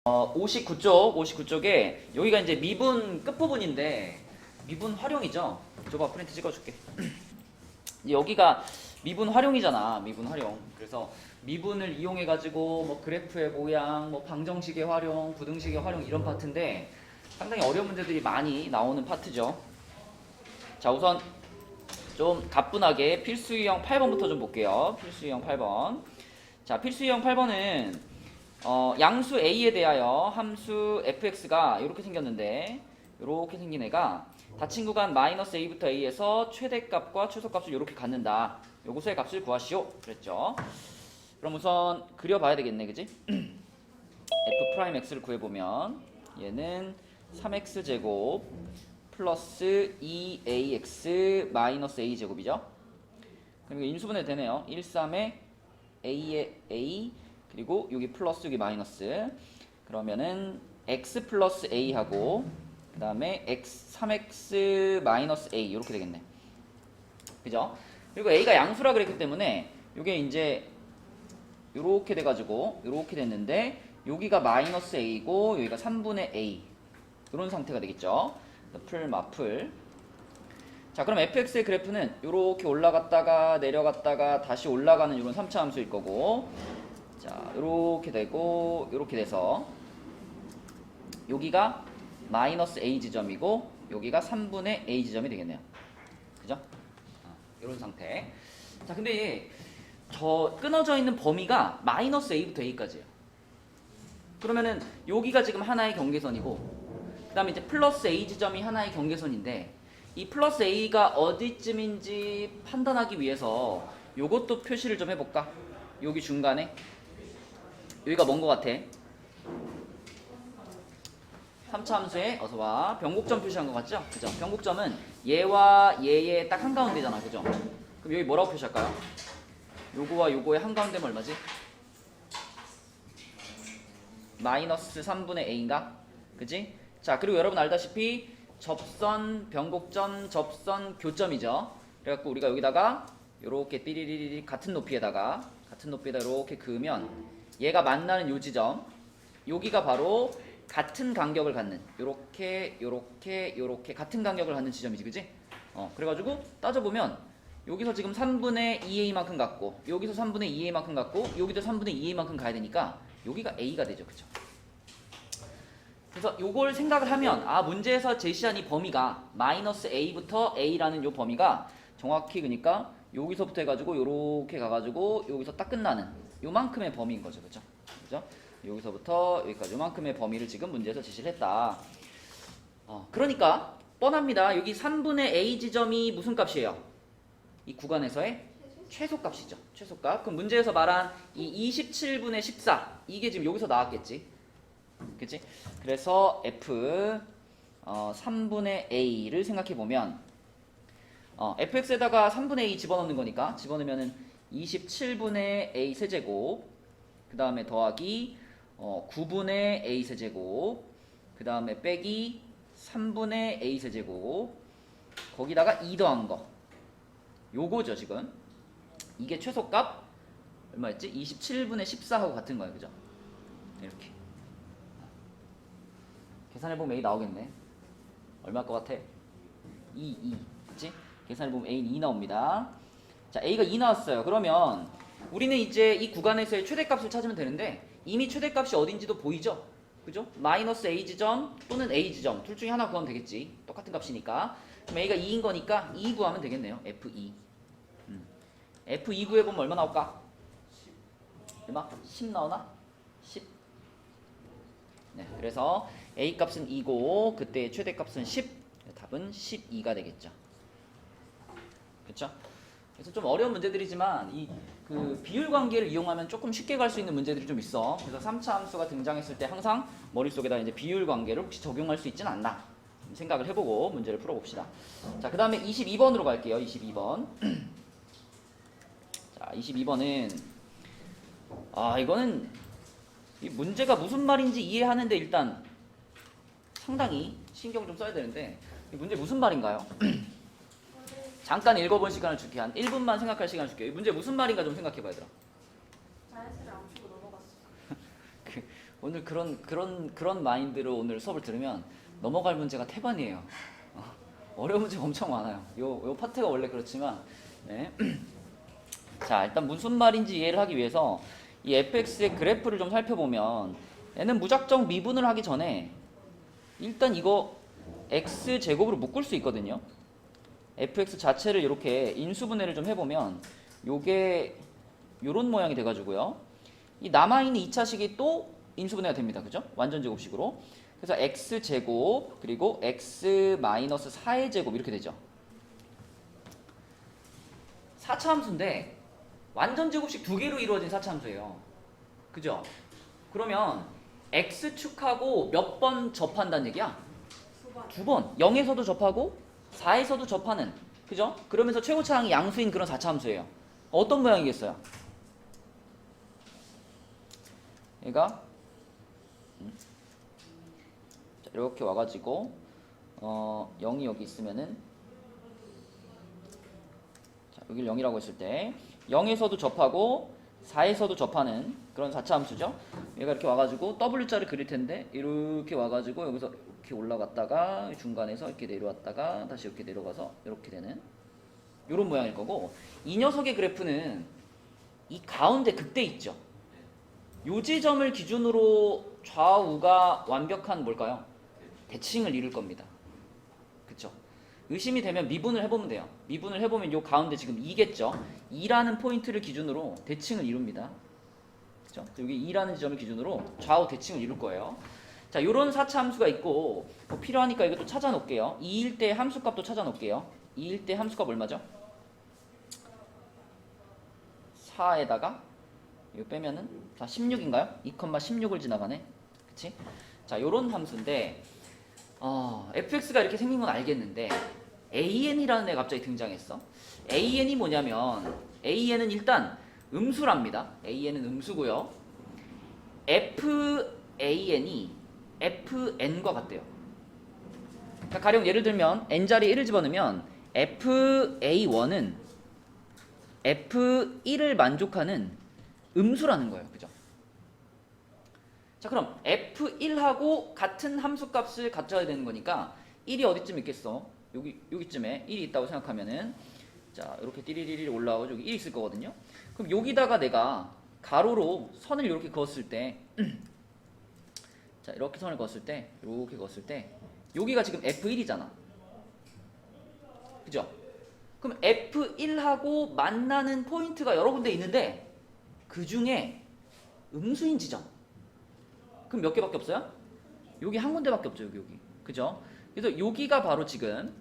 59쪽에 여기가 이제 미분 끝부분인데 미분 활용이죠. 줘봐, 프린트 찍어줄게. 여기가 미분 활용이잖아. 미분 활용. 그래서 미분을 이용해 가지고 뭐 그래프의 모양, 뭐 방정식의 활용, 부등식의 활용 이런 파트인데 상당히 어려운 문제들이 많이 나오는 파트죠. 자, 우선 좀 가뿐하게 필수 유형 8번부터 좀 볼게요. 필수 유형 8번. 자, 필수 유형 8번은 양수 a에 대하여 함수 fx가 이렇게 생겼는데 이렇게 생긴 애가 닫힌 구간 마이너스 a부터 a에서 최대값과 최소값을 이렇게 갖는다. 요것의 값을 구하시오. 그랬죠. 그럼 우선 그려봐야 되겠네, 그지? f 프라임 x를 구해보면 얘는 3x 제곱 플러스 2ax 마이너스 a 제곱이죠. 그럼 이거 인수분해 되네요. 1, 3에 a에 a 그리고 여기 플러스 여기 마이너스. 그러면은 x 플러스 a 하고 그 다음에 x 3x 마이너스 a 이렇게 되겠네. 그죠? 그리고 a가 양수라 그랬기 때문에 이게 이제 요렇게 돼가지고 요렇게 됐는데 여기가 마이너스 a고 여기가 3분의 a 이런 상태가 되겠죠. 풀 마풀. 자, 그럼 fx의 그래프는 요렇게 올라갔다가 내려갔다가 다시 올라가는 이런 3차 함수일 거고, 자, 요렇게 되고 요렇게 돼서 여기가 마이너스 a 지점이고 여기가 3분의 a 지점이 되겠네요. 그죠? 이런 상태. 자, 근데 저 끊어져 있는 범위가 마이너스 a부터 a까지예요. 그러면은 여기가 지금 하나의 경계선이고 그 다음에 이제 플러스 a 지점이 하나의 경계선인데 이 플러스 a가 어디쯤인지 판단하기 위해서 요것도 표시를 좀 해볼까? 여기 중간에 여기가 뭔 것 같아? 3차 함수에 어서와 변곡점 표시한 것 같죠? 그죠? 변곡점은 얘와 얘의 딱 한가운데잖아. 그죠? 그럼 여기 뭐라고 표시할까요? 요거와 요거의 한가운데면 얼마지? 마이너스 3분의 a인가? 그지? 자, 그리고 여러분 알다시피 접선, 변곡점, 접선, 교점이죠. 그래갖고 우리가 여기다가 요렇게 띠리리리 같은 높이에다 이렇게 그으면 얘가 만나는 요 지점, 여기가 바로 같은 간격을 갖는 요렇게 같은 간격을 갖는 지점이지, 그지? 그래가지고 따져보면 여기서 지금 3분의 2a만큼 갖고 여기서 3분의 2a만큼 갖고 여기도 3분의 2a만큼 가야 되니까 여기가 a가 되죠, 그쵸? 그래서 요걸 생각을 하면 문제에서 제시한 이 범위가 마이너스 a부터 a라는 요 범위가 정확히 그러니까 여기서부터 해가지고 요렇게 가가지고 여기서 딱 끝나는 요만큼의 범위인 거죠, 그죠? 여기서부터 여기까지 요만큼의 범위를 지금 문제에서 제시를 했다. 그러니까 뻔합니다. 여기 3분의 a 지점이 무슨 값이에요? 이 구간에서의 최소값이죠. 최소값. 그럼 문제에서 말한 이 27분의 14 이게 지금 여기서 나왔겠지. 그치? 그래서 f 3분의 a를 생각해보면 fx에다가 3분의 a 집어넣는 거니까 집어넣으면은 27분의 a 세제곱 그 다음에 더하기 9분의 a 세제곱 그 다음에 빼기 3분의 a 세제곱 거기다가 2 더한 거 요거죠. 지금 이게 최소값 얼마였지? 27분의 14하고 같은 거예요. 그죠? 이렇게 계산해보면 a 나오겠네. 얼마일 것 같아? 2 그치? 계산해보면 a는 2 나옵니다. 자, a가 2 나왔어요. 그러면 우리는 이제 이 구간에서의 최대값을 찾으면 되는데 이미 최대값이 어딘지도 보이죠? 그죠? 마이너스 a 지점 또는 a 지점 둘 중에 하나 구하면 되겠지. 똑같은 값이니까. 그럼 a가 2인 거니까 2 구하면 되겠네요. f2 f2 구해보면 얼마 나올까? 얼마? 10 나오나? 10. 네, 그래서 a 값은 2고 그때의 최대값은 10. 답은 12가 되겠죠. 그렇죠? 그래서 좀 어려운 문제들이지만 이 그 비율 관계를 이용하면 조금 쉽게 갈 수 있는 문제들이 좀 있어. 그래서 3차 함수가 등장했을 때 항상 머릿속에다 이제 비율 관계를 혹시 적용할 수 있지는 않나 생각을 해보고 문제를 풀어봅시다. 자, 그 다음에 22번으로 갈게요. 22번. 자, 22번은 이거는 이 문제가 무슨 말인지 이해하는데 일단 상당히 신경 좀 써야 되는데 이 문제 무슨 말인가요? 잠깐 읽어본 시간을 줄게. 한 1분만 생각할 시간을 줄게. 이 문제 무슨 말인가 좀 생각해봐, 얘들아. 자연스레 안 주고 넘어갔어. 오늘 그런 마인드로 오늘 수업을 들으면 넘어갈 문제가 태반이에요. 어려운 문제가 엄청 많아요. 요 파트가 원래 그렇지만, 네. 자, 일단 무슨 말인지 이해를 하기 위해서 이 fx의 그래프를 좀 살펴보면, 얘는 무작정 미분을 하기 전에 일단 이거 x 제곱으로 묶을 수 있거든요. fx 자체를 이렇게 인수분해를 좀 해보면 요게 요런 모양이 돼가지고요. 이 남아있는 2차식이 또 인수분해가 됩니다. 그죠? 완전 제곱식으로. 그래서 x 제곱 그리고 x 마이너스 4의 제곱 이렇게 되죠. 4차 함수인데 완전 제곱식 두 개로 이루어진 4차 함수예요. 그죠? 그러면 x축하고 몇 번 접한다는 얘기야? 두 번. 0에서도 접하고 4에서도 접하는. 그죠? 그러면서 최고차항이 양수인 그런 4차 함수예요. 어떤 모양이겠어요? 얘가 자, 이렇게 와가지고 0이 여기 있으면은 자, 여기를 0이라고 했을 때 0에서도 접하고 4에서도 접하는 그런 4차 함수죠. 얘가 이렇게 와가지고 W자를 그릴 텐데 이렇게 와가지고 여기서 이렇게 올라갔다가 중간에서 이렇게 내려왔다가 다시 이렇게 내려가서 이렇게 되는 이런 모양일 거고, 이 녀석의 그래프는 이 가운데 극대 있죠. 요 지점을 기준으로 좌우가 완벽한 뭘까요? 대칭을 이룰 겁니다. 그쵸? 의심이 되면 미분을 해보면 돼요. 미분을 해보면 요 가운데 지금 2겠죠? 2라는 포인트를 기준으로 대칭을 이룹니다. 그쵸? 여기 2라는 지점을 기준으로 좌우 대칭을 이룰 거예요. 자, 요런 4차 함수가 있고, 뭐 필요하니까 이것도 찾아 놓을게요. 2일 때 함수값도 찾아 놓을게요. 2일 때 함수값 얼마죠? 4에다가 이거 빼면은 자 16인가요? 2,16을 지나가네. 그치? 자, 요런 함수인데 fx가 이렇게 생긴 건 알겠는데 an이라는 애가 갑자기 등장했어. an이 뭐냐면 an은 일단 음수랍니다. an은 음수고요. fan이 fn과 같대요. 그러니까 가령 예를 들면 n자리에 1을 집어넣으면 fa1은 f1을 만족하는 음수라는 거예요. 그죠? 자, 그럼 f1하고 같은 함수값을 가져야 되는 거니까 1이 어디쯤 있겠어? 여기쯤에 1이 있다고 생각하면은 자, 이렇게 띠리리리 올라오고 여기 1이 있을 거거든요. 그럼 여기다가 내가 가로로 선을 이렇게 그었을 때 자, 이렇게 선을 그었을 때 이렇게 그었을 때 여기가 지금 f1이잖아. 그죠? 그럼 F1하고 만나는 포인트가 여러 군데 있는데 그 중에 음수인 지점. 그럼 몇 개밖에 없어요? 여기 한 군데밖에 없죠. 여기. 그죠? 그래서 여기가 바로 지금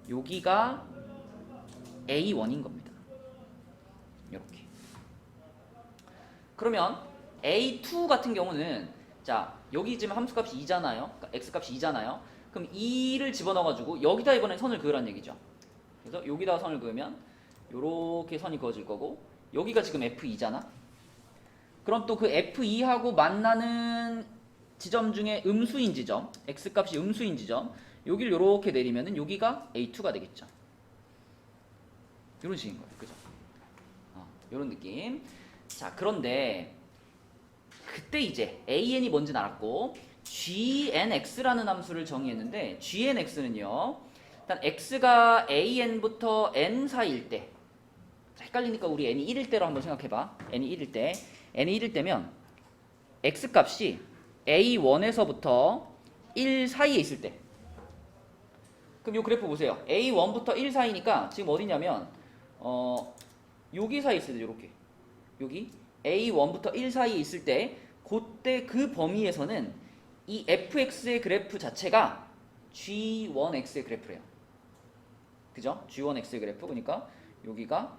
여기가 A1인 겁니다. 이렇게. 그러면 A2 같은 경우는 자, 여기 지금 함수값이 2잖아요. 그러니까 x값이 2잖아요. 그럼 2를 집어넣어가지고 여기다 이번에 선을 그으라는 얘기죠. 그래서 여기다가 선을 그으면 요렇게 선이 그어질 거고, 여기가 지금 F2잖아. 그럼 또 그 F2하고 만나는 지점 중에 음수인 지점, x값이 음수인 지점, 여기를 요렇게 내리면은 여기가 A2가 되겠죠. 요런 식인 거예요. 그죠? 요런 느낌. 자, 그런데 그때 이제 an이 뭔지 알았고 gnx라는 함수를 정의했는데, gnx는요 일단 x가 an부터 n 사이일 때, 헷갈리니까 우리 n이 1일 때로 한번 생각해봐. n이 1일 때, n이 1일 때면 x값이 a1에서부터 1 사이에 있을 때, 그럼 요 그래프 보세요. a1부터 1 사이니까 지금 어디냐면 여기 사이에 있을 때, 요렇게 여기 a1부터 1 사이에 있을 때, 그때 그 범위에서는 이 fx의 그래프 자체가 g1x의 그래프래요. 그죠? g1x의 그래프. 그러니까 여기가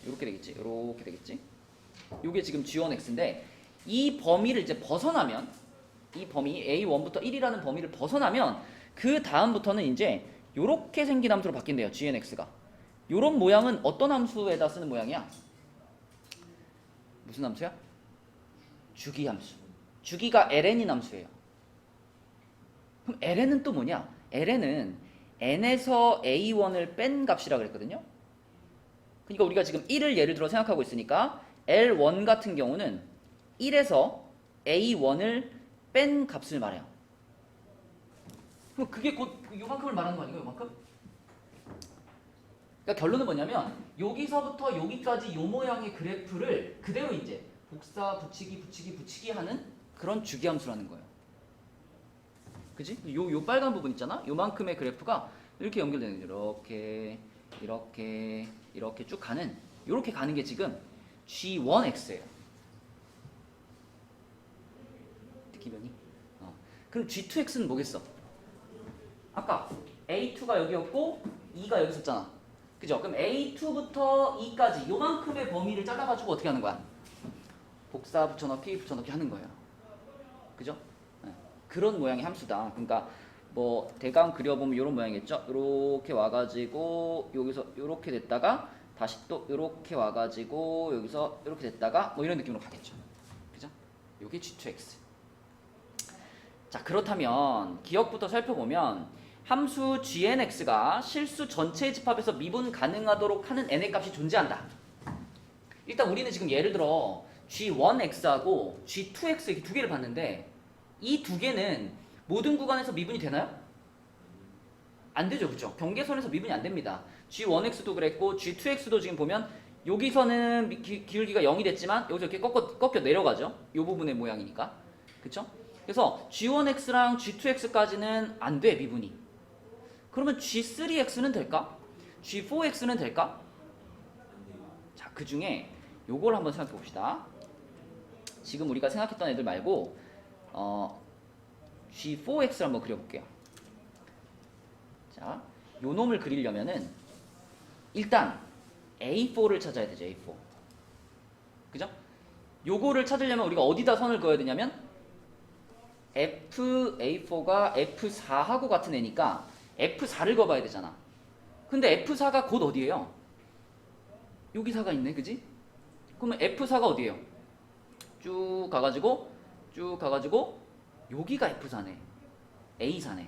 이렇게 되겠지. 이렇게 되겠지. 이게 지금 g1x인데 이 범위를 이제 벗어나면, 이 범위 a1부터 1이라는 범위를 벗어나면 그 다음부터는 이제 이렇게 생긴 함수로 바뀐대요. gnx가. 이런 모양은 어떤 함수에다 쓰는 모양이야? 무슨 함수야? 주기 함수. 주기가 ln인 함수예요. 그럼 ln은 또 뭐냐? ln은 n에서 a1을 뺀 값이라 그랬거든요. 그러니까 우리가 지금 1을 예를 들어 생각하고 있으니까 L1 같은 경우는 1에서 A1을 뺀 값을 말해요. 그럼 그게 곧 요만큼을 말하는 거 아닌가요? 요만큼? 그러니까 결론은 뭐냐면 여기서부터 여기까지 요 모양의 그래프를 그대로 이제 복사, 붙이기 하는 그런 주기함수라는 거예요. 그지? 요 빨간 부분 있잖아? 요만큼의 그래프가 이렇게 연결되는 거예요. 이렇게 쭉 가는, 이렇게 가는 게 지금 G1X예요. 느끼면이? 그럼 G2X는 뭐겠어? 아까 A2가 여기였고 2가 여기 있었잖아. 그죠? 그럼 A2부터 E까지 요만큼의 범위를 잘라가지고 어떻게 하는 거야? 복사, 붙여넣기 하는 거예요. 그죠? 네. 그런 모양의 함수다. 그러니까 뭐 대강 그려보면 이런 모양이겠죠? 이렇게 와가지고 여기서 이렇게 됐다가 다시 또 이렇게 와가지고 여기서 이렇게 됐다가 뭐 이런 느낌으로 가겠죠. 그죠? 이게 G2X. 자, 그렇다면 기억부터 살펴보면 함수 GNX가 실수 전체의 집합에서 미분 가능하도록 하는 n의 값이 존재한다. 일단 우리는 지금 예를 들어 G1X하고 G2X 이렇게 두 개를 봤는데 이 두 개는 모든 구간에서 미분이 되나요? 안 되죠, 그죠? 경계선에서 미분이 안 됩니다. G1X도 그랬고 G2X도 지금 보면 여기서는 기울기가 0이 됐지만 여기서 이렇게 꺾여 내려가죠. 이 부분의 모양이니까. 그쵸? 그래서 G1X랑 G2X까지는 안 돼, 미분이. 그러면 G3X는 될까? G4X는 될까? 자, 그 중에 요걸 한번 생각해 봅시다. 지금 우리가 생각했던 애들 말고 G4X를 한번 그려볼게요. 자, 요 놈을 그리려면은 일단 A4를 찾아야 되죠, A4. 그죠? 요거를 찾으려면 우리가 어디다 선을 그어야 되냐면 A4가 F4하고 같은 애니까 F4를 그어봐야 되잖아. 근데 F4가 곧 어디예요? 여기 4가 있네, 그지? 그러면 F4가 어디예요? 쭉 가가지고 여기가 F4네. A4네.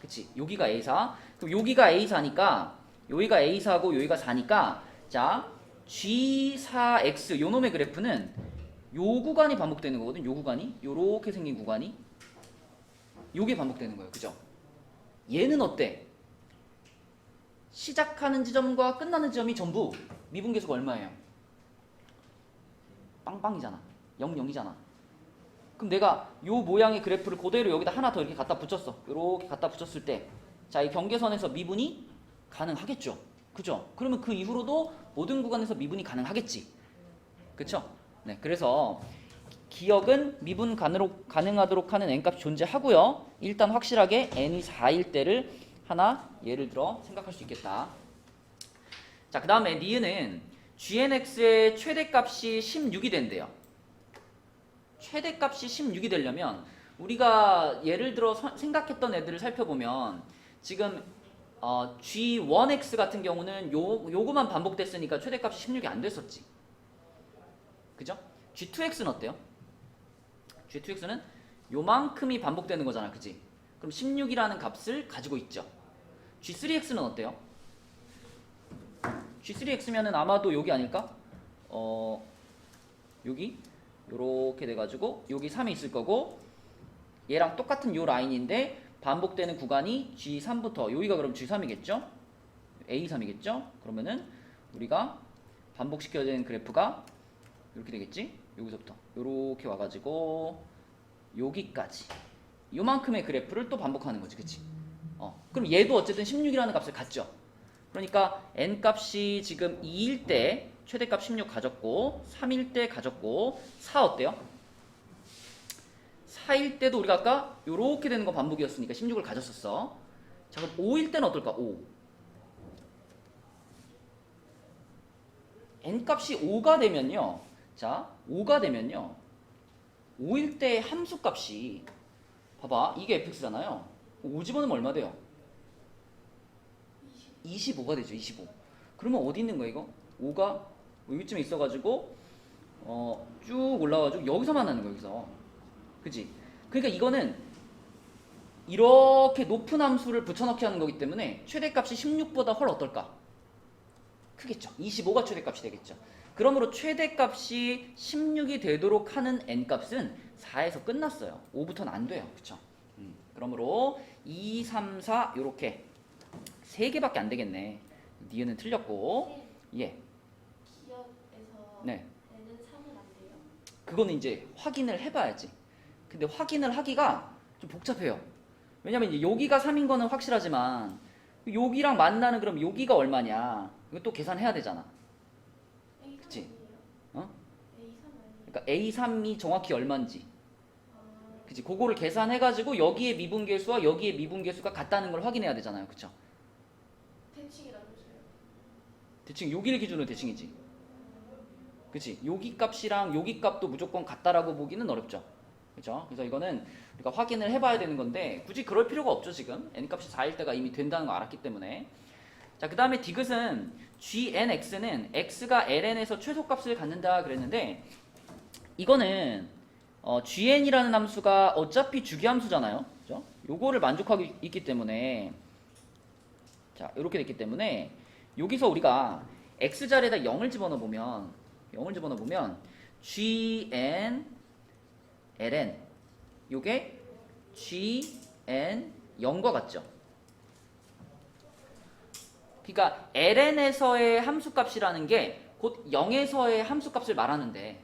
그치? 여기가 A4. 그럼 여기가 A4니까 여기가 A4고 여기가 4니까 자, G4X 요 놈의 그래프는 요 구간이 반복되는 거거든. 요 구간이 요렇게 생긴 구간이 요게 반복되는 거예요. 그죠? 얘는 어때? 시작하는 지점과 끝나는 지점이 전부 미분계수가 얼마예요? 빵빵이잖아. 0, 0이잖아. 그럼 내가 요 모양의 그래프를 그대로 여기다 하나 더 이렇게 갖다 붙였어. 이렇게 갖다 붙였을 때 자, 이 경계선에서 미분이 가능하겠죠. 그죠? 그러면 그 이후로도 모든 구간에서 미분이 가능하겠지. 그쵸? 네, 그래서 기억은 미분 가능하도록 하는 n값이 존재하고요. 일단 확실하게 n이 4일 때를 하나 예를 들어 생각할 수 있겠다. 자, 그 다음에 니은은 gnx의 최대값이 16이 된대요. 최대값이 16이 되려면 우리가 예를 들어 생각했던 애들을 살펴보면 지금 G1X 같은 경우는 요거만 반복됐으니까 최대값이 16이 안 됐었지. 그죠? G2X는 어때요? G2X는 요만큼이 반복되는 거잖아. 그지? 그럼 16이라는 값을 가지고 있죠. G3X는 어때요? G3X면은 아마도 여기 아닐까? 여기 요렇게 돼가지고 여기 3이 있을 거고 얘랑 똑같은 요 라인인데 반복되는 구간이 G3부터 여기가 그럼 G3이겠죠? A3이겠죠? 그러면은 우리가 반복시켜야 되는 그래프가 이렇게 되겠지? 여기서부터 요렇게 와가지고 여기까지 요만큼의 그래프를 또 반복하는 거지. 그치? 그럼 얘도 어쨌든 16이라는 값을 갖죠. 그러니까 n값이 지금 2일 때 최대값 16 가졌고 3일 때 가졌고 4 어때요? 4일 때도 우리가 아까 요렇게 되는 거 반복이었으니까 16을 가졌었어. 자, 그럼 5일 때는 어떨까? 5. n값이 5가 되면요. 자, 5가 되면요. 5일 때 함수값이 봐봐. 이게 fx잖아요. 5 집어넣으면 얼마 돼요? 25가 되죠. 25. 그러면 어디 있는 거야 이거? 5가 여기쯤에 있어가지고 쭉 올라와가지고 여기서 만나는 거야. 여기서. 그치? 그러니까 이거는 이렇게 높은 함수를 붙여넣기 하는 거기 때문에 최대값이 16보다 훨 어떨까? 크겠죠. 25가 최대값이 되겠죠. 그러므로 최대값이 16이 되도록 하는 n값은 4에서 끝났어요. 5부터는 안 돼요. 그쵸? 그러므로 2, 3, 4 요렇게 3개밖에 안 되겠네. 니은은 틀렸고. 예. 기억에서 네. N은 3은 안 돼요? 그거는 이제 확인을 해봐야지. 근데 확인을 하기가 좀 복잡해요. 왜냐면 이제 여기가 3인 거는 확실하지만 여기랑 만나는 그럼 여기가 얼마냐? 이거 또 계산해야 되잖아. A3 그치? 아니에요? 어? A3 아니에요? 그러니까 A3이 정확히 얼마인지. 아, 그치? 그거를 계산해가지고 여기에 미분계수와 여기에 미분계수가 같다는 걸 확인해야 되잖아요. 그쵸? 대칭이라면서요? 대칭 여기를 기준으로 대칭이지. 그치? 여기 값이랑 여기 값도 무조건 같다라고 보기는 어렵죠. 그죠? 그래서 이거는 우리가 확인을 해봐야 되는 건데 굳이 그럴 필요가 없죠. 지금 n 값이 4일 때가 이미 된다는 거 알았기 때문에. 자, 그 다음에 디귿은 gnx는 x가 ln에서 최소값을 갖는다 그랬는데 이거는 gn이라는 함수가 어차피 주기함수잖아요. 그죠? 요거를 만족하고 있기 때문에 자, 이렇게 됐기 때문에 여기서 우리가 x자리에다 0을 집어넣어 보면 gn ln 요게 gn 0과 같죠. 그러니까 ln에서의 함수값이라는 게 곧 0에서의 함수값을 말하는데,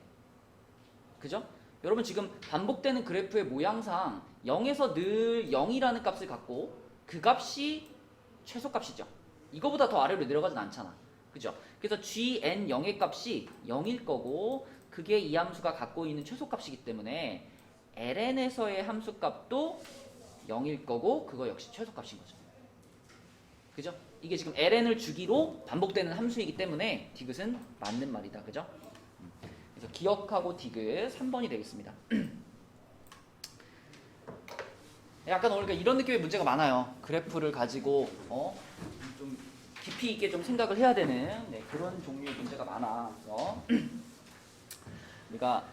그죠? 여러분 지금 반복되는 그래프의 모양상 0에서 늘 0이라는 값을 갖고 그 값이 최소값이죠. 이거보다 더 아래로 내려가진 않잖아. 그죠? 그래서 gn 0의 값이 0일 거고 그게 이 함수가 갖고 있는 최소값이기 때문에 ln에서의 함수값도 0일 거고 그거 역시 최소값인 거죠. 그죠? 이게 지금 ln을 주기로 반복되는 함수이기 때문에 디귿은 맞는 말이다. 그죠? 그래서 기억하고 디귿 3번이 되겠습니다. 약간 그러니까 이런 느낌의 문제가 많아요. 그래프를 가지고 좀 깊이 있게 좀 생각을 해야 되는 그런 종류의 문제가 많아. 우리가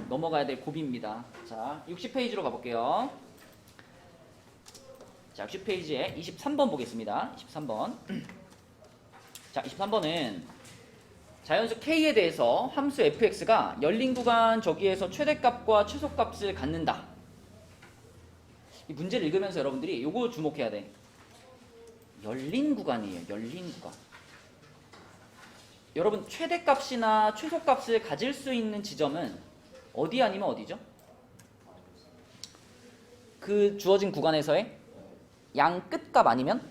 넘어가야 될 고비입니다. 자, 60페이지로 가볼게요. 자, 60페이지에 23번 보겠습니다. 23번. 자, 23번은 자연수 K에 대해서 함수 fx가 열린 구간 저기에서 최대값과 최소값을 갖는다. 이 문제를 읽으면서 여러분들이 요거 주목해야 돼. 열린 구간이에요. 열린 구간. 여러분 최대값이나 최소값을 가질 수 있는 지점은 어디 아니면 어디죠? 그 주어진 구간에서의 양 끝값 아니면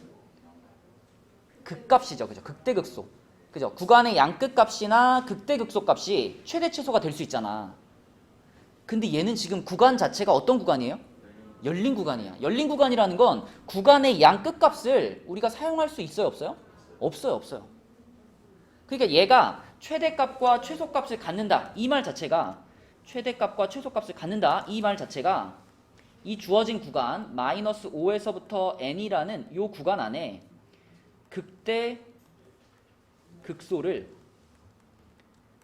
극값이죠. 그죠? 극대극소. 그죠? 구간의 양 끝값이나 극대극소 값이 최대 최소가 될 수 있잖아. 근데 얘는 지금 구간 자체가 어떤 구간이에요? 열린 구간이야. 열린 구간이라는 건 구간의 양 끝값을 우리가 사용할 수 있어요, 없어요? 없어요, 없어요. 그러니까 얘가 최대값과 최소값을 갖는다. 이 말 자체가 최대값과 최소값을 갖는다. 이 말 자체가 이 주어진 구간 마이너스 5에서부터 n이라는 요 구간 안에 극대 극소를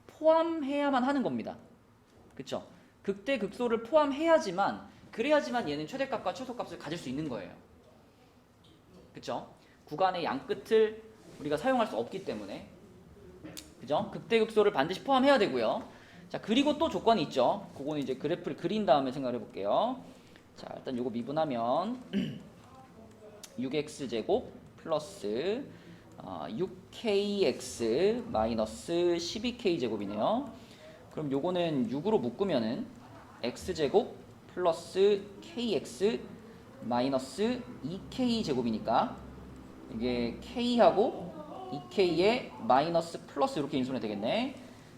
포함해야만 하는 겁니다. 그쵸? 극대 극소를 포함해야지만 그래야지만 얘는 최대값과 최소값을 가질 수 있는 거예요. 그쵸? 구간의 양 끝을 우리가 사용할 수 없기 때문에. 그죠? 극대 극소를 반드시 포함해야 되고요. 자, 그리고 또 조건이 있죠. 그거는 이제 그래프를 그린 다음에 생각해 볼게요. 자, 일단 요거 미분하면 6x제곱 플러스 6kx 마이너스 12k제곱이네요. 그럼 요거는 6으로 묶으면은 x제곱 플러스 kx 마이너스 2k제곱이니까 이게 k하고 2k에 마이너스 플러스 이렇게 인수는 되겠네.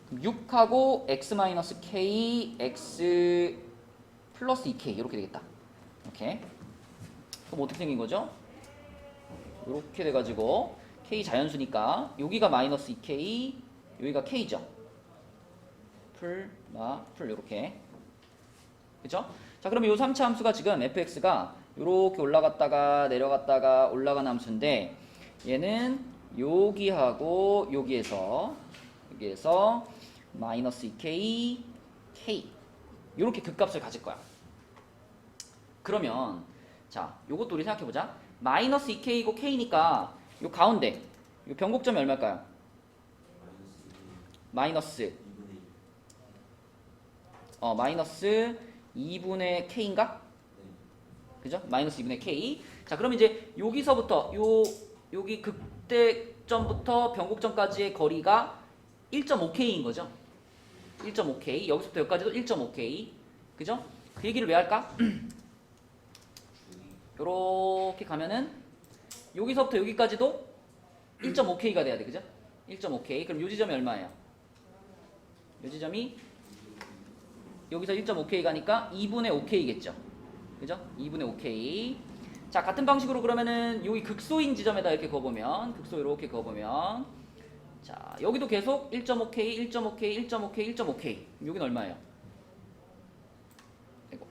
그럼 6하고 x 마이너스 k x 플러스 2k 이렇게 되겠다. 이렇게. 그럼 어떻게 생긴 거죠? 이렇게 돼가지고 k 자연수니까 여기가 마이너스 2k 여기가 k죠. 풀 이렇게. 그죠? 자, 그러면 요 3차 함수가 지금 fx가 이렇게 올라갔다가 내려갔다가 올라가는 함수인데 얘는 여기하고 여기에서 마이너스 2k k 이렇게 극값을 가질 거야. 그러면 자, 요것도 우리 생각해 보자. 마이너스 2k이고 k니까 요 가운데 요 변곡점이 얼마일까요? 마이너스 2분의 2분의 k인가? 그죠? 마이너스 2분의 k. 자, 그럼 이제 여기서부터 여기 극대점부터 변곡점까지의 거리가 1.5k인 거죠. 1.5k. 여기서부터 여기까지도 1.5k. 그죠? 그 얘기를 왜 할까? 요렇게 가면은 여기서부터 여기까지도 1.5k가 돼야 돼. 그죠? 1.5k. 그럼 요 지점이 얼마예요? 요 지점이 여기서 1.5k 가니까 2분의 5k겠죠. 그죠? 2분의 5k. 자, 같은 방식으로 그러면은 여기 극소인 지점에다 이렇게 그어보면, 극소 이렇게 그어보면, 자, 여기도 계속 1.5k, 1.5k, 1.5k, 1.5k. 여기는 얼마예요? 이거.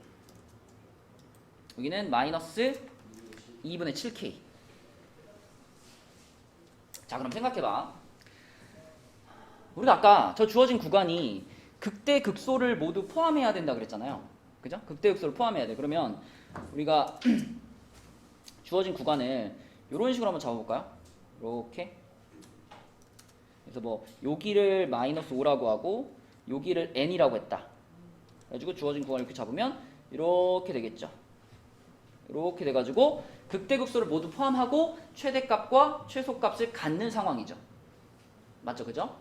여기는 마이너스 2분의 7k. 자, 그럼 생각해봐. 우리가 아까 저 주어진 구간이 극대 극소를 모두 포함해야 된다 그랬잖아요. 그죠? 극대 극소를 포함해야 돼. 그러면 우리가 주어진 구간을 이런 식으로 한번 잡아볼까요? 이렇게. 그래서 뭐 여기를 마이너스 5라고 하고 여기를 n이라고 했다. 그래가지고 주어진 구간을 이렇게 잡으면 이렇게 되겠죠. 이렇게 돼가지고 극대 극소를 모두 포함하고 최대값과 최소값을 갖는 상황이죠. 맞죠? 그죠?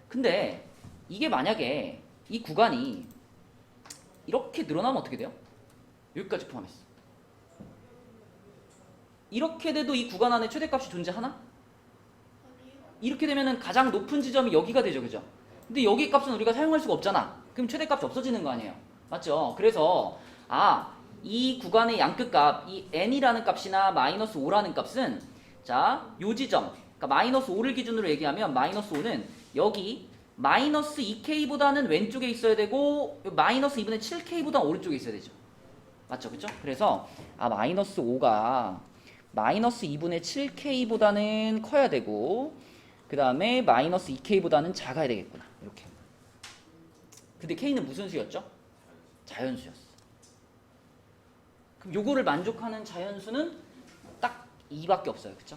근데 이게 만약에 이 구간이 이렇게 늘어나면 어떻게 돼요? 여기까지 포함했어. 이렇게 돼도 이 구간 안에 최대값이 존재하나? 아니요. 이렇게 되면은 가장 높은 지점이 여기가 되죠. 그죠? 근데 여기 값은 우리가 사용할 수가 없잖아. 그럼 최대값이 없어지는 거 아니에요. 맞죠? 그래서 이 구간의 양끝값, 이 n이라는 값이나 마이너스 5라는 값은 자, 요 지점, 그러니까 마이너스 5를 기준으로 얘기하면 마이너스 5는 여기 마이너스 2k보다는 왼쪽에 있어야 되고 마이너스 2분의 7k보다 오른쪽에 있어야 되죠. 맞죠? 그죠? 그래서 마이너스 5가 마이너스 2분의 7k보다는 커야 되고 그 다음에 마이너스 2k보다는 작아야 되겠구나. 이렇게. 근데 k는 무슨 수였죠? 자연수였어. 그럼 요거를 만족하는 자연수는 딱 2밖에 없어요. 그쵸?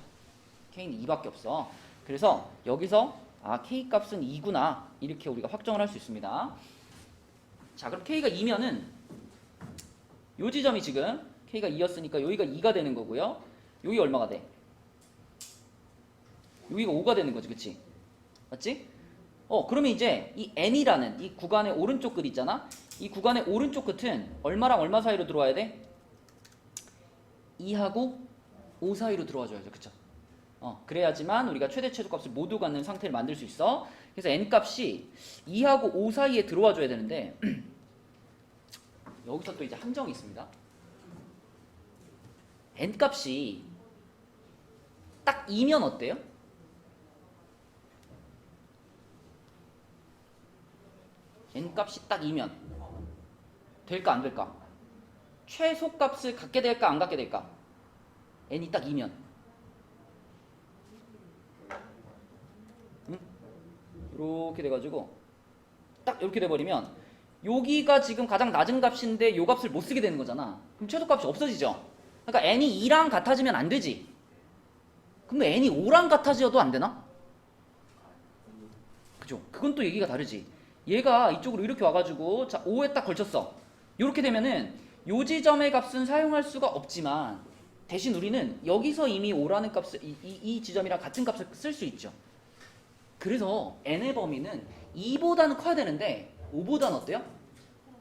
k는 2밖에 없어. 그래서 여기서 k 값은 2구나 이렇게 우리가 확정을 할 수 있습니다. 자, 그럼 k가 2면은 요 지점이 지금 k가 2였으니까 여기가 2가 되는 거고요. 여기 얼마가 돼? 여기가 5가 되는 거지. 그치? 맞지? 그러면 이제 이 n이라는 이 구간의 오른쪽 끝 있잖아. 이 구간의 오른쪽 끝은 얼마랑 얼마 사이로 들어와야 돼? 2하고 5 사이로 들어와줘야죠. 그쵸? 그래야지만 우리가 최대 최소값을 모두 갖는 상태를 만들 수 있어. 그래서 n값이 2하고 5 사이에 들어와 줘야 되는데 여기서 또 이제 함정이 있습니다. n값이 딱 2면 어때요? n값이 딱 2면 될까 안 될까? 최소값을 갖게 될까 안 갖게 될까? n이 딱 2면 이렇게 돼가지고 딱 이렇게 돼버리면 여기가 지금 가장 낮은 값인데 요 값을 못 쓰게 되는 거잖아. 그럼 최소값이 없어지죠. 그러니까 n이 2랑 같아지면 안 되지. 그럼 n이 5랑 같아져도 안 되나? 그죠? 그건 또 얘기가 다르지. 얘가 이쪽으로 이렇게 와가지고 자 5에 딱 걸쳤어. 이렇게 되면은 요 지점의 값은 사용할 수가 없지만 대신 우리는 여기서 이미 5라는 값을 이 지점이랑 같은 값을 쓸 수 있죠. 그래서 n의 범위는 2보다는 커야 되는데 5보다는 어때요?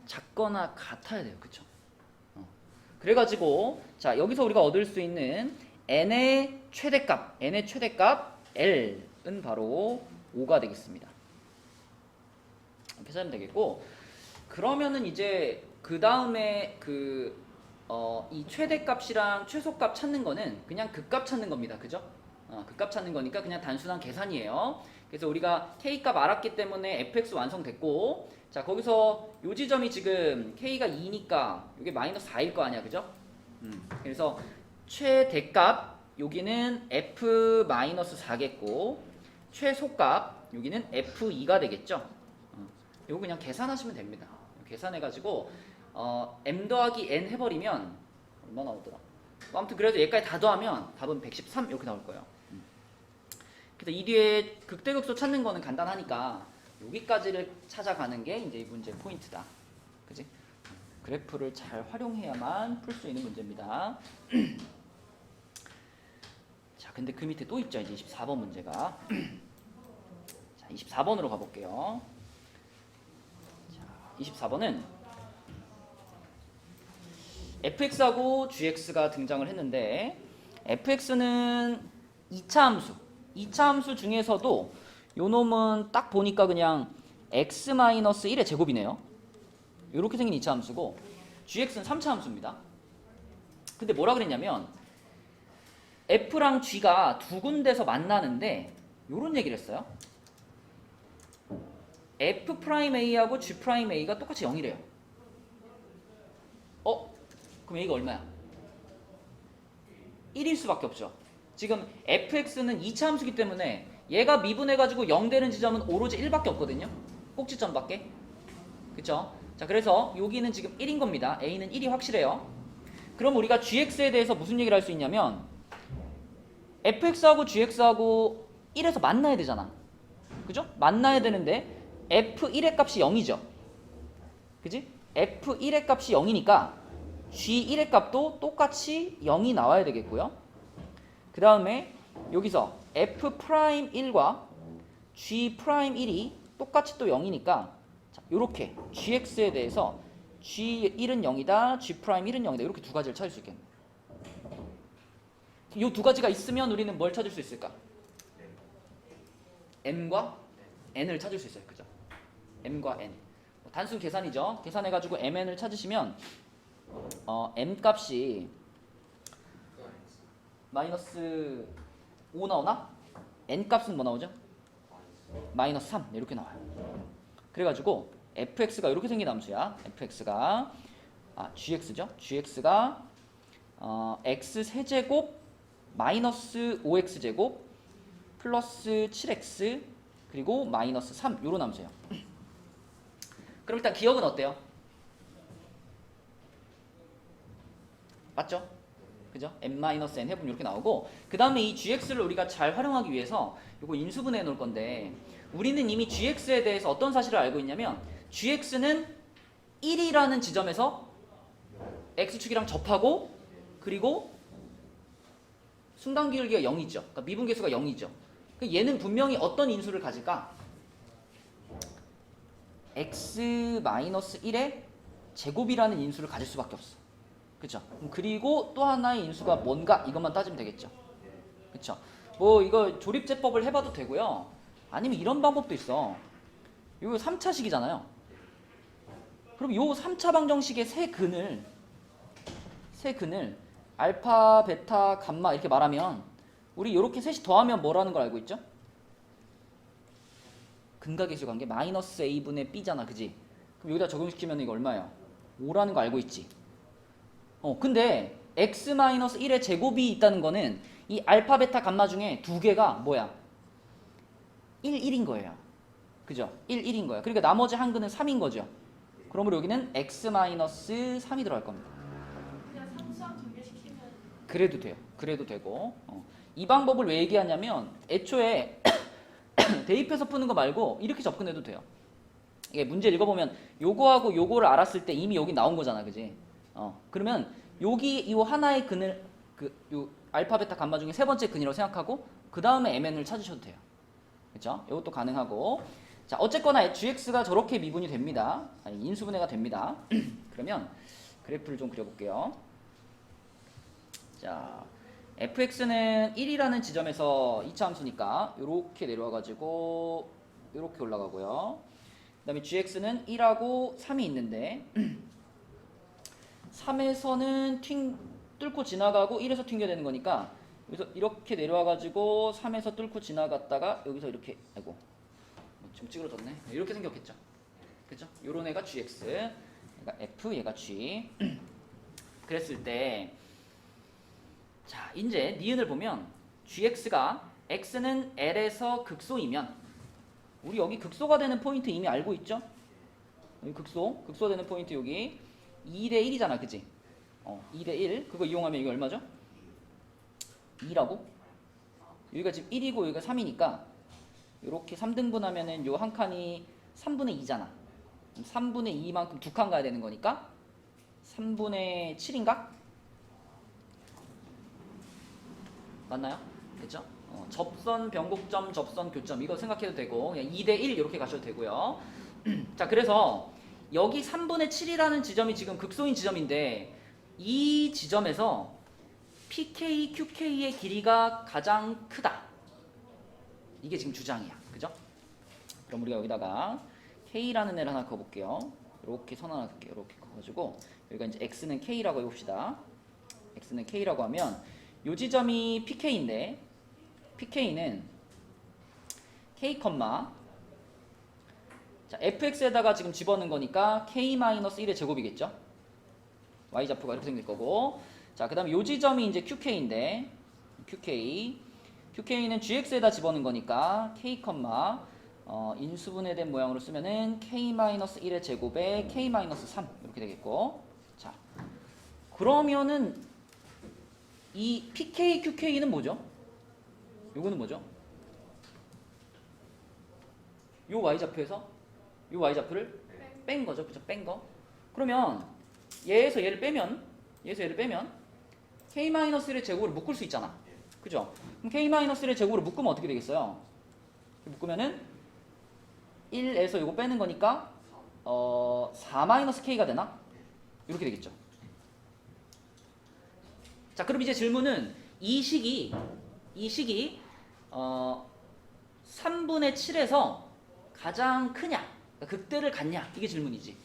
작거나 같아야 돼요. 그쵸? 그래가지고 자 여기서 우리가 얻을 수 있는 n의 최대값 L은 바로 5가 되겠습니다. 이렇게 쓰면 되겠고 그러면은 이제 그 다음에 이 최대값이랑 최소값 찾는 거는 그냥 극값 찾는 겁니다. 그죠? 극값 찾는 거니까 그냥 단순한 계산이에요. 그래서 우리가 k값 알았기 때문에 fx 완성됐고 자 거기서 요 지점이 지금 k가 2니까 이게 마이너스 4일 거 아니야. 그죠? 그래서 최대값 여기는 f-4겠고 최소값 여기는 f2가 되겠죠. 이거 그냥 계산하시면 됩니다. 계산해가지고 m 더하기 n 해버리면 얼마 나오더라? 아무튼 그래도 얘까지 다 더하면 답은 113 이렇게 나올 거예요. 그래서 이 뒤에 극대극소 찾는 거는 간단하니까 여기까지를 찾아가는 게 이제 이 문제 포인트다. 그지? 그래프를 잘 활용해야만 풀 수 있는 문제입니다. 자, 근데 그 밑에 또 있죠. 이제 24번 문제가. 자, 24번으로 가볼게요. 자, 24번은 fx하고 gx가 등장을 했는데 fx는 2차 함수. 2차 함수 중에서도 요 놈은 딱 보니까 그냥 x-1의 제곱이네요. 이렇게 생긴 2차 함수고 gx는 3차 함수입니다. 근데 뭐라 그랬냐면 f랑 g가 두 군데서 만나는데 요런 얘기를 했어요. f'A하고 g'A가 똑같이 0이래요. 그럼 A가 얼마야? 1일 수밖에 없죠. 지금 fx는 2차 함수기 때문에 얘가 미분해가지고 0 되는 지점은 오로지 1밖에 없거든요. 꼭지점밖에. 그쵸? 자, 그래서 여기는 지금 1인 겁니다. A는 1이 확실해요. 그럼 우리가 gx에 대해서 무슨 얘기를 할 수 있냐면 fx하고 gx하고 1에서 만나야 되잖아. 그죠? 만나야 되는데 f1의 값이 0이죠. 그지? f1의 값이 0이니까 g1의 값도 똑같이 0이 나와야 되겠고요. 그 다음에 여기서 f'1과 g'1이 똑같이 또 0이니까 이렇게 gx에 대해서 g1은 0이다, g'1은 0이다 이렇게 두 가지를 찾을 수 있겠네요. 이 두 가지가 있으면 우리는 뭘 찾을 수 있을까? m과 n을 찾을 수 있어요. 그죠? m과 n. 단순 계산이죠. 계산해가지고 mn을 찾으시면 m 값이 마이너스 5 나오나? n 값은 뭐 나오죠? 마이너스 3 이렇게 나와요. 그래가지고 fx가 이렇게 생긴 함수야. fx가 gx죠. gx가 x 세제곱 마이너스 5x제곱 플러스 7x 그리고 마이너스 3 요런 함수예요. 그럼 일단 기억은 어때요? 맞죠? 그죠? m-n 해보면 이렇게 나오고 그 다음에 이 gx를 우리가 잘 활용하기 위해서 이거 인수분해 놓을 건데 우리는 이미 gx에 대해서 어떤 사실을 알고 있냐면 gx는 1이라는 지점에서 x축이랑 접하고 그리고 순간기울기가 0이죠. 그러니까 미분계수가 0이죠. 얘는 분명히 어떤 인수를 가질까? x-1의 제곱이라는 인수를 가질 수밖에 없어. 그쵸? 그리고 또 하나의 인수가 뭔가 이것만 따지면 되겠죠. 그쵸? 뭐 이거 조립제법을 해봐도 되고요. 아니면 이런 방법도 있어. 이거 3차식이잖아요. 그럼 요 3차 방정식의 세 근을 알파, 베타, 감마 이렇게 말하면 우리 이렇게 셋이 더하면 뭐라는 걸 알고 있죠? 근각계수 관계 마이너스 a분의 b잖아. 그지? 그럼 여기다 적용시키면 이거 얼마예요? 5라는 거 알고 있지? 근데 x-1의 제곱이 있다는 거는 이 알파, 베타, 감마 중에 두 개가 뭐야? 1, 1인 거예요. 그죠? 1, 1인 거야. 그러니까 나머지 한 근은 3인 거죠. 그러므로 여기는 x-3이 들어갈 겁니다. 그냥 상수항 두 개 시키면 그래도 돼요. 그래도 되고. 이 방법을 왜 얘기하냐면 애초에 대입해서 푸는 거 말고 이렇게 접근해도 돼요. 이게 문제 읽어보면 요거하고 요거를 알았을 때 이미 여기 나온 거잖아. 그지? 그러면 여기 요 하나의 근을 요 알파, 베타, 감마 중에 세 번째 근이라고 생각하고 그 다음에 mn을 찾으셔도 돼요. 그렇죠? 이것도 가능하고. 자, 어쨌거나 gx가 저렇게 미분이 됩니다. 아니, 인수분해가 됩니다. 그러면 그래프를 좀 그려볼게요. 자, fx는 1이라는 지점에서 2차 함수니까 이렇게 내려와가지고 이렇게 올라가고요. 그 다음에 gx는 1하고 3이 있는데 3에서는 뚫고 지나가고 1에서 튕겨내는 거니까 여기서 이렇게 내려와가지고 3에서 뚫고 지나갔다가 여기서 이렇게 좀 찌그러졌네. 이렇게 생겼겠죠. 그죠? 요런 애가 gx, 얘가 f, 얘가 g. 그랬을 때 자, 이제 니은을 보면 gx가 x는 l에서 극소이면 우리 여기 극소가 되는 포인트 이미 알고 있죠? 여기 극소되는 포인트 여기 2대 1이잖아. 그지? 2대 1. 그거 이용하면 이게 얼마죠? 2라고? 여기가 지금 1이고 여기가 3이니까 이렇게 3등분 하면은 요 한 칸이 3분의 2잖아. 3분의 2만큼 두 칸 가야 되는 거니까 3분의 7인가? 맞나요? 됐죠? 접선 변곡점, 접선 교점 이거 생각해도 되고 그냥 2대1 이렇게 가셔도 되고요. 자, 그래서 여기 3분의 7이라는 지점이 지금 극소인 지점인데 이 지점에서 PK, QK의 길이가 가장 크다. 이게 지금 주장이야. 그죠? 그럼 우리가 여기다가 K라는 애를 하나 그어볼게요. 이렇게 선 하나 그을게요. 이렇게 그어가지고 여기가 이제 X는 K라고 해봅시다. X는 K라고 하면 요 지점이 PK인데 PK는 K, 자, fx에다가 지금 집어넣은 거니까 K-1의 제곱이겠죠? y좌표가 이렇게 생길 거고 자, 그 다음에 요 지점이 이제 QK인데 QK는 gx에다 집어넣은 거니까 K, 인수분해된 모양으로 쓰면은 K-1의 제곱에 K-3 이렇게 되겠고 자, 그러면은 이 PK, QK는 뭐죠? 요거는 뭐죠? 요 y좌표에서 요 y좌표를 뺀 거죠. 그죠? 뺀 거. 그러면 얘에서 얘를 빼면 K-1의 제곱으로 묶을 수 있잖아. 그죠? 그럼 K-1의 제곱으로 묶으면 어떻게 되겠어요? 묶으면은 1에서 요거 빼는 거니까 4-K가 되나? 이렇게 되겠죠. 자, 그럼 이제 질문은 이 식이 3분의 7에서 가장 크냐? 그러니까 극대를 갖냐? 이게 질문이지.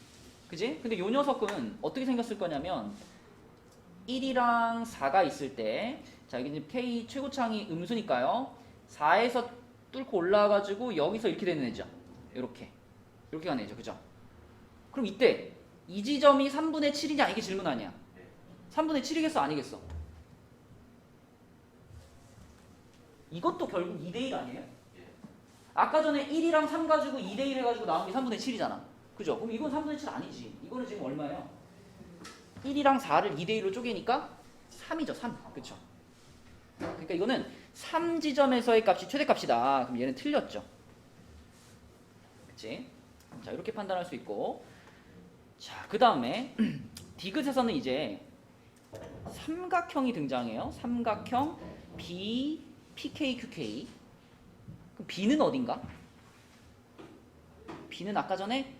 그지? 근데 요 녀석은 어떻게 생겼을 거냐면 1이랑 4가 있을 때 자, 여기 이제 K 최고창이 음수니까요. 4에서 뚫고 올라와가지고 여기서 이렇게 되는 애죠. 이렇게 가는 애죠. 그죠? 그럼 이때 이 지점이 3분의 7이냐? 이게 질문 아니야. 3분의 7이겠어? 아니겠어? 이것도 결국 2대1 아니에요? 아까 전에 1이랑 3 가지고 2대1 해가지고 나온 게 3분의 7이잖아. 그죠? 그럼 이건 3분의 7 아니지. 이거는 지금 얼마예요? 1이랑 4를 2대1로 쪼개니까 3이죠. 3. 그쵸? 그러니까 이거는 3지점에서의 값이 최대값이다. 그럼 얘는 틀렸죠. 그치? 자, 이렇게 판단할 수 있고 자, 그 다음에 디귿에서는 이제 삼각형이 등장해요. 삼각형 B, PK, QK. 그럼 B는 어딘가? B는 아까 전에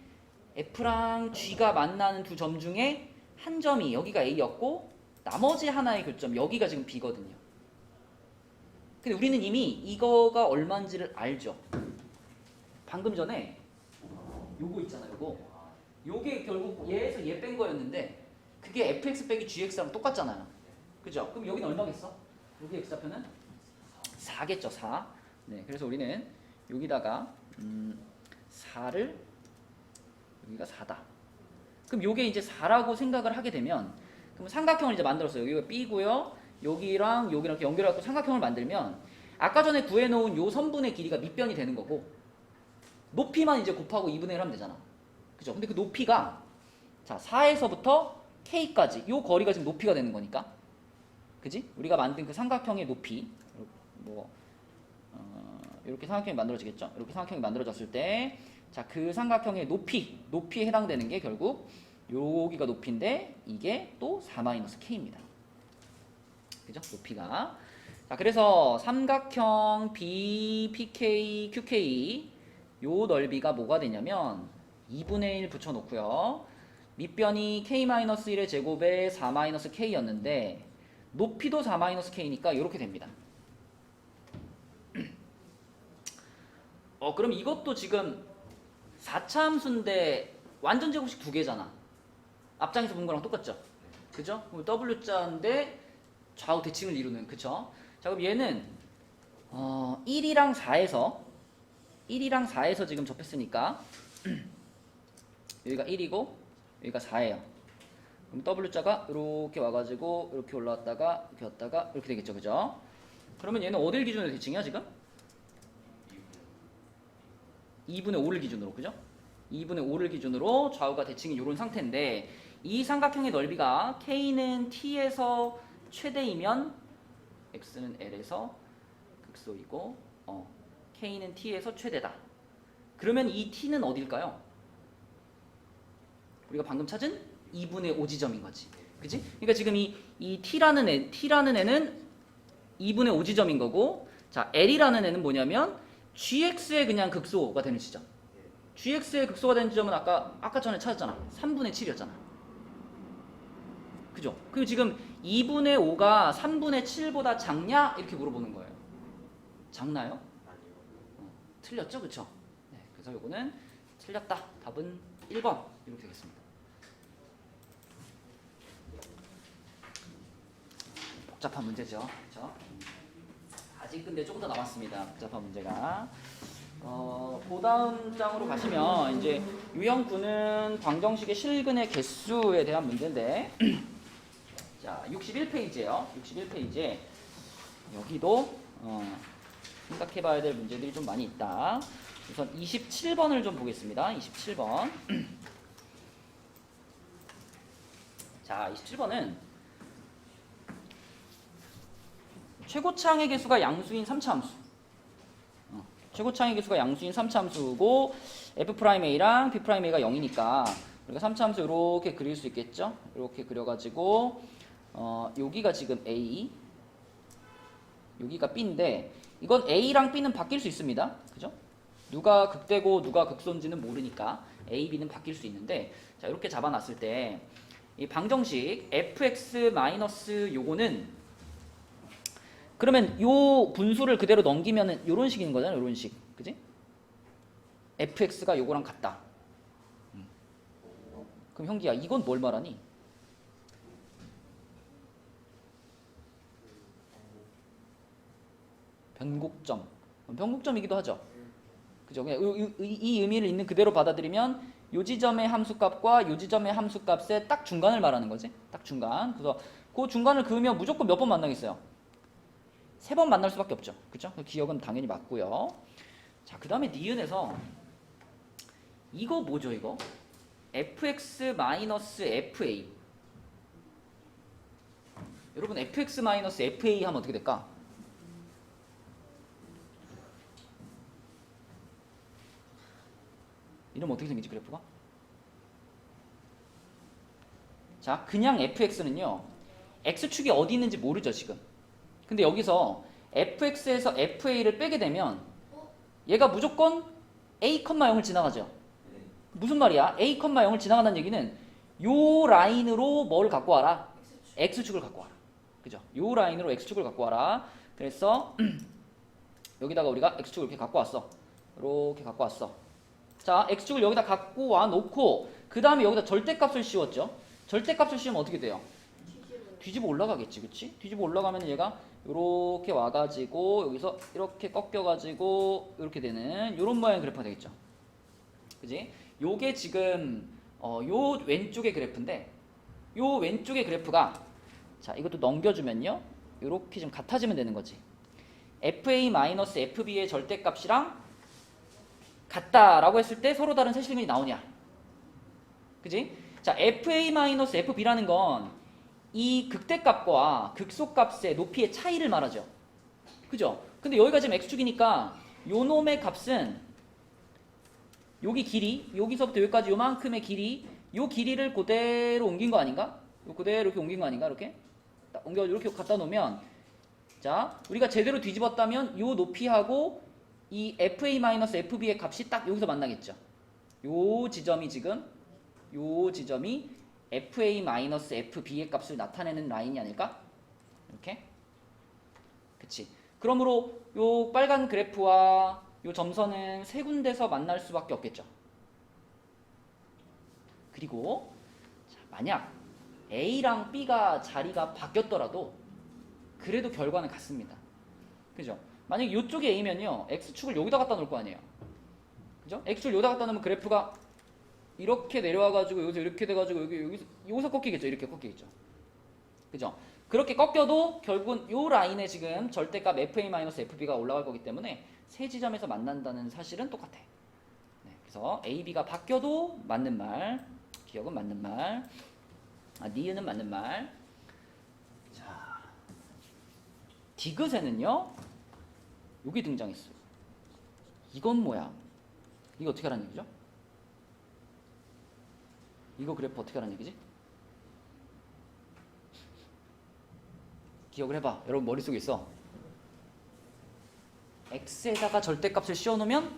F랑 G가 만나는 두 점 중에 한 점이 여기가 A였고 나머지 하나의 교점 여기가 지금 B거든요. 근데 우리는 이미 이거가 얼마인지를 알죠. 방금 전에 요거 있잖아. 요게 결국 얘에서 얘 뺀 거였는데 그게 fx 빼기 gx랑 똑같잖아요. 그죠? 그럼 여기는 얼마겠어? 여기 x좌표는 4겠죠. 4. 네, 그래서 우리는 여기다가 4를 여기가 4다. 그럼 요게 이제 4라고 생각을 하게 되면 그럼 삼각형을 이제 만들었어요. 여기가 B고요. 여기랑 이렇게 연결해갖고 삼각형을 만들면 아까 전에 구해놓은 요 선분의 길이가 밑변이 되는 거고 높이만 이제 곱하고 2분의 1 하면 되잖아. 그죠? 근데 그 높이가 자 4에서부터 K까지 요 거리가 지금 높이가 되는 거니까 그지? 우리가 만든 그 삼각형의 높이 이렇게 삼각형이 만들어지겠죠? 이렇게 삼각형이 만들어졌을 때 자, 그 삼각형의 높이에 해당되는 게 결국 여기가 높이인데 이게 또 4-K입니다. 그죠? 높이가. 자, 그래서 삼각형 B, PK, QK 요 넓이가 뭐가 되냐면 2분의 1 붙여놓고요. 밑변이 K-1의 제곱에 4-K였는데 높이도 4-K니까 이렇게 됩니다. 그럼 이것도 지금 4차 함수인데 완전 제곱식 두 개잖아. 앞장에서 본 거랑 똑같죠? 그죠? 그럼 W자인데 좌우 대칭을 이루는, 그쵸? 자, 그럼 얘는 1이랑 4에서 지금 접했으니까 여기가 1이고 여기가 4예요. 그럼 W자가 이렇게 와가지고 이렇게 올라왔다가 이렇게 왔다가 이렇게 되겠죠, 그죠? 그러면 얘는 어딜 기준으로 대칭이야 지금? 2분의 5를 기준으로, 그죠? 2분의 5를 기준으로 좌우가 대칭이 이런 상태인데 이 삼각형의 넓이가 K는 T에서 최대이면 X는 L에서 극소이고 K는 T에서 최대다. 그러면 이 T는 어딜까요? 우리가 방금 찾은 2분의 5 지점인 거지. 그지? 그러니까 지금 이 T라는 애는 2분의 5 지점인 거고, 자, L이라는 애는 뭐냐면 GX의 그냥 극소가 되는 지점. GX의 극소가 되는 지점은 아까 전에 찾았잖아. 3분의 7이었잖아. 그죠? 그리고 지금 2분의 5가 3분의 7보다 작냐? 이렇게 물어보는 거예요. 작나요? 틀렸죠? 그쵸? 네, 그래서 요거는 틀렸다. 답은 1번 이렇게 되겠습니다. 복잡한 문제죠. 그쵸? 아직 근데 조금 더 남았습니다. 복잡한 문제가. 그 다음 장으로 가시면 이제 유형 9는 방정식의 실근의 개수에 대한 문제인데 자, 61페이지예요. 61페이지에 여기도 생각해봐야 될 문제들이 좀 많이 있다. 우선 27번을 좀 보겠습니다. 27번. 자, 27번은 최고차항의 개수가 양수인 3차 함수. 최고차항의 개수가 양수인 3차 함수고 F'A랑 B'A가 0이니까 우리가 3차 함수 이렇게 그릴 수 있겠죠? 이렇게 그려가지고 여기가 지금 A, 여기가 B인데 이건 A랑 B는 바뀔 수 있습니다. 그죠? 누가 극대고 누가 극소인지는 모르니까 A, B는 바뀔 수 있는데 자, 이렇게 잡아놨을 때 이 방정식 fx 마이너스 요거는 그러면 요 분수를 그대로 넘기면은 요런 식인 거잖아요. 요런 식. 그지? fx가 요거랑 같다. 그럼 형기야, 이건 뭘 말하니? 변곡점. 변곡점이기도 하죠. 그죠? 그냥 이 의미를 있는 그대로 받아들이면 요 지점의 함수값과 요 지점의 함수값의 딱 중간을 말하는 거지. 딱 중간. 그래서 그 중간을 그으면 무조건 몇 번 만나겠어요? 3번 만날 수밖에 없죠. 그죠? 그 기억은 당연히 맞고요. 자, 그 다음에 니은에서 이거 뭐죠, 이거? fx-fa. 여러분, fx-fa 하면 어떻게 될까? 이러면 어떻게 생기지, 그래프가? 자, 그냥 fx는요, x축이 어디 있는지 모르죠, 지금. 근데 여기서 fx에서 fa를 빼게 되면 얘가 무조건 a, 0을 지나가죠. 무슨 말이야? a, 0을 지나간다는 얘기는 요 라인으로 뭘 갖고 와라? x축을 갖고 와라. 그죠? 요 라인으로 x축을 갖고 와라. 그래서 여기다가 우리가 x축을 이렇게 갖고 왔어. 이렇게 갖고 왔어. 자, x축을 여기다 갖고 와 놓고 그 다음에 여기다 절대값을 씌웠죠. 절대값을 씌우면 어떻게 돼요? 뒤집어 올라가겠지, 그치? 뒤집어 올라가면 얘가 이렇게 와가지고 여기서 이렇게 꺾여가지고 이렇게 되는 이런 모양의 그래프가 되겠죠. 그지? 요게 지금 요 왼쪽의 그래프인데 요 왼쪽의 그래프가 자, 이것도 넘겨주면요 이렇게 좀 같아지면 되는 거지. fa-fb의 절대값이랑 같다라고 했을 때 서로 다른 세실근이 나오냐? 그지? 자, fa-fb라는 건 이 극대값과 극소값의 높이의 차이를 말하죠. 그죠? 근데 여기가 지금 x축이니까 요 놈의 값은 여기 길이, 여기서부터 여기까지 요만큼의 길이, 요 길이를 그대로 옮긴 거 아닌가? 요 그대로 이렇게 옮긴 거 아닌가? 이렇게? 옮겨 이렇게 갖다 놓으면 자, 우리가 제대로 뒤집었다면 요 높이하고 이 fa-fb의 값이 딱 여기서 만나겠죠. 요 지점이 지금 요 지점이 fa-fb의 값을 나타내는 라인이 아닐까? 이렇게? 그치. 그러므로 요 빨간 그래프와 요 점선은 세 군데서 만날 수밖에 없겠죠. 그리고 자, 만약 A랑 B가 자리가 바뀌었더라도 그래도 결과는 같습니다. 그죠? 만약 이쪽이 A면요 X축을 여기다 갖다 놓을 거 아니에요. 그죠? X축을 여기다 갖다 놓으면 그래프가 이렇게 내려와가지고 여기서 이렇게 돼가지고 여기서 꺾이겠죠. 이렇게 꺾이겠죠. 그죠? 그렇게 꺾여도 결국은 요 라인에 지금 절대값 fa-fb가 올라갈 거기 때문에 세 지점에서 만난다는 사실은 똑같아. 네, 그래서 a, b가 바뀌어도 맞는 말, 기억은 맞는 말, 니은은 맞는 말. 자, 디귿에는요, 여기 등장했어요. 이건 뭐야? 이거 어떻게 하라는 얘기죠? 이거 그래프 어떻게 하라는 얘기지? 기억을 해봐. 여러분 머릿속에 있어. x에다가 절대값을 씌워놓으면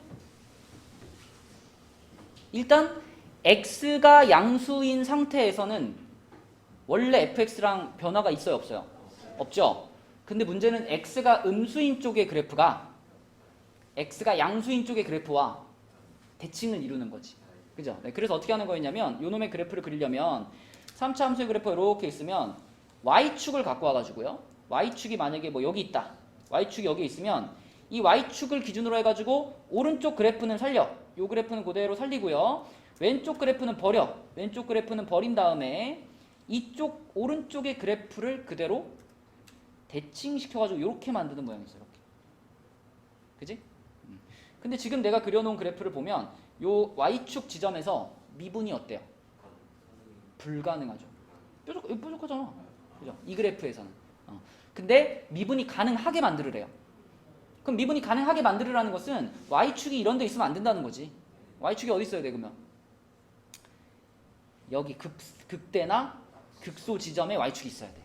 일단 x가 양수인 상태에서는 원래 fx랑 변화가 있어요, 없어요? 없죠. 근데 문제는 x가 음수인 쪽의 그래프가 x가 양수인 쪽의 그래프와 대칭을 이루는 거지. 그죠? 네, 그래서 어떻게 하는 거였냐면 요 놈의 그래프를 그리려면 3차 함수의 그래프가 이렇게 있으면 y축을 갖고 와가지고요. y축이 만약에 뭐 여기 있다. y축이 여기 있으면 이 y축을 기준으로 해가지고 오른쪽 그래프는 살려. 요 그래프는 그대로 살리고요. 왼쪽 그래프는 버려. 왼쪽 그래프는 버린 다음에 이쪽 오른쪽의 그래프를 그대로 대칭시켜가지고 이렇게 만드는 모양이었어요. 이렇게. 그지? 근데 지금 내가 그려놓은 그래프를 보면 요 y축 지점에서 미분이 어때요? 불가능하죠. 뾰족하잖아. 그죠? 이 그래프에서는. 근데 미분이 가능하게 만들으래요. 그럼 미분이 가능하게 만들으라는 것은 y축이 이런 데 있으면 안 된다는 거지. y축이 어디 있어야 돼 그러면? 여기 극대나 극소 지점에 y축이 있어야 돼.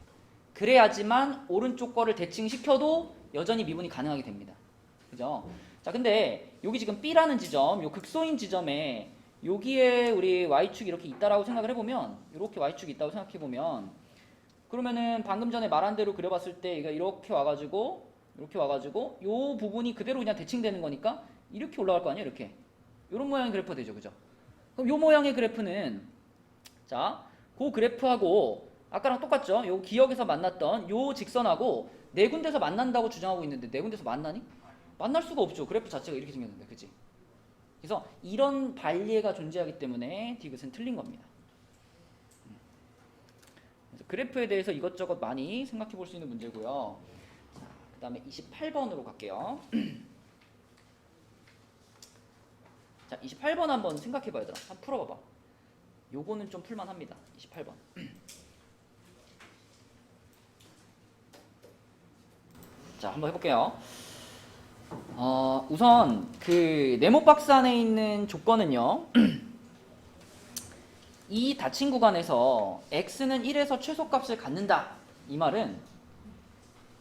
그래야지만 오른쪽 거를 대칭시켜도 여전히 미분이 가능하게 됩니다. 그죠? 자, 근데 여기 지금 B라는 지점, 요 극소인 지점에 여기에 우리 y축이 이렇게 있다라고 생각을 해보면, 이렇게 y축이 있다고 생각해보면, 그러면은 방금 전에 말한 대로 그려봤을 때 얘가 이렇게 와가지고 요 부분이 그대로 그냥 대칭되는 거니까 이렇게 올라갈 거 아니에요, 이렇게. 요런 모양의 그래프가 되죠, 그죠? 그럼 요 모양의 그래프는 자, 그 그래프하고 아까랑 똑같죠? 요 기역에서 만났던 요 직선하고 네 군데서 만난다고 주장하고 있는데 네 군데서 만나니? 만날 수가 없죠. 그래프 자체가 이렇게 생겼는데, 그치? 그래서 이런 반리가 존재하기 때문에 디귿은 틀린 겁니다. 그래서 그래프에 대해서 이것저것 많이 생각해 볼 수 있는 문제고요. 자, 그 다음에 28번으로 갈게요. 자, 28번 한번 생각해 봐야 되나? 한번 풀어봐봐. 요거는 좀 풀만합니다. 28번. 자, 한번 해볼게요. 우선 그 네모 박스 안에 있는 조건은요. 이 닫힌 구간에서 x는 1에서 최소값을 갖는다. 이 말은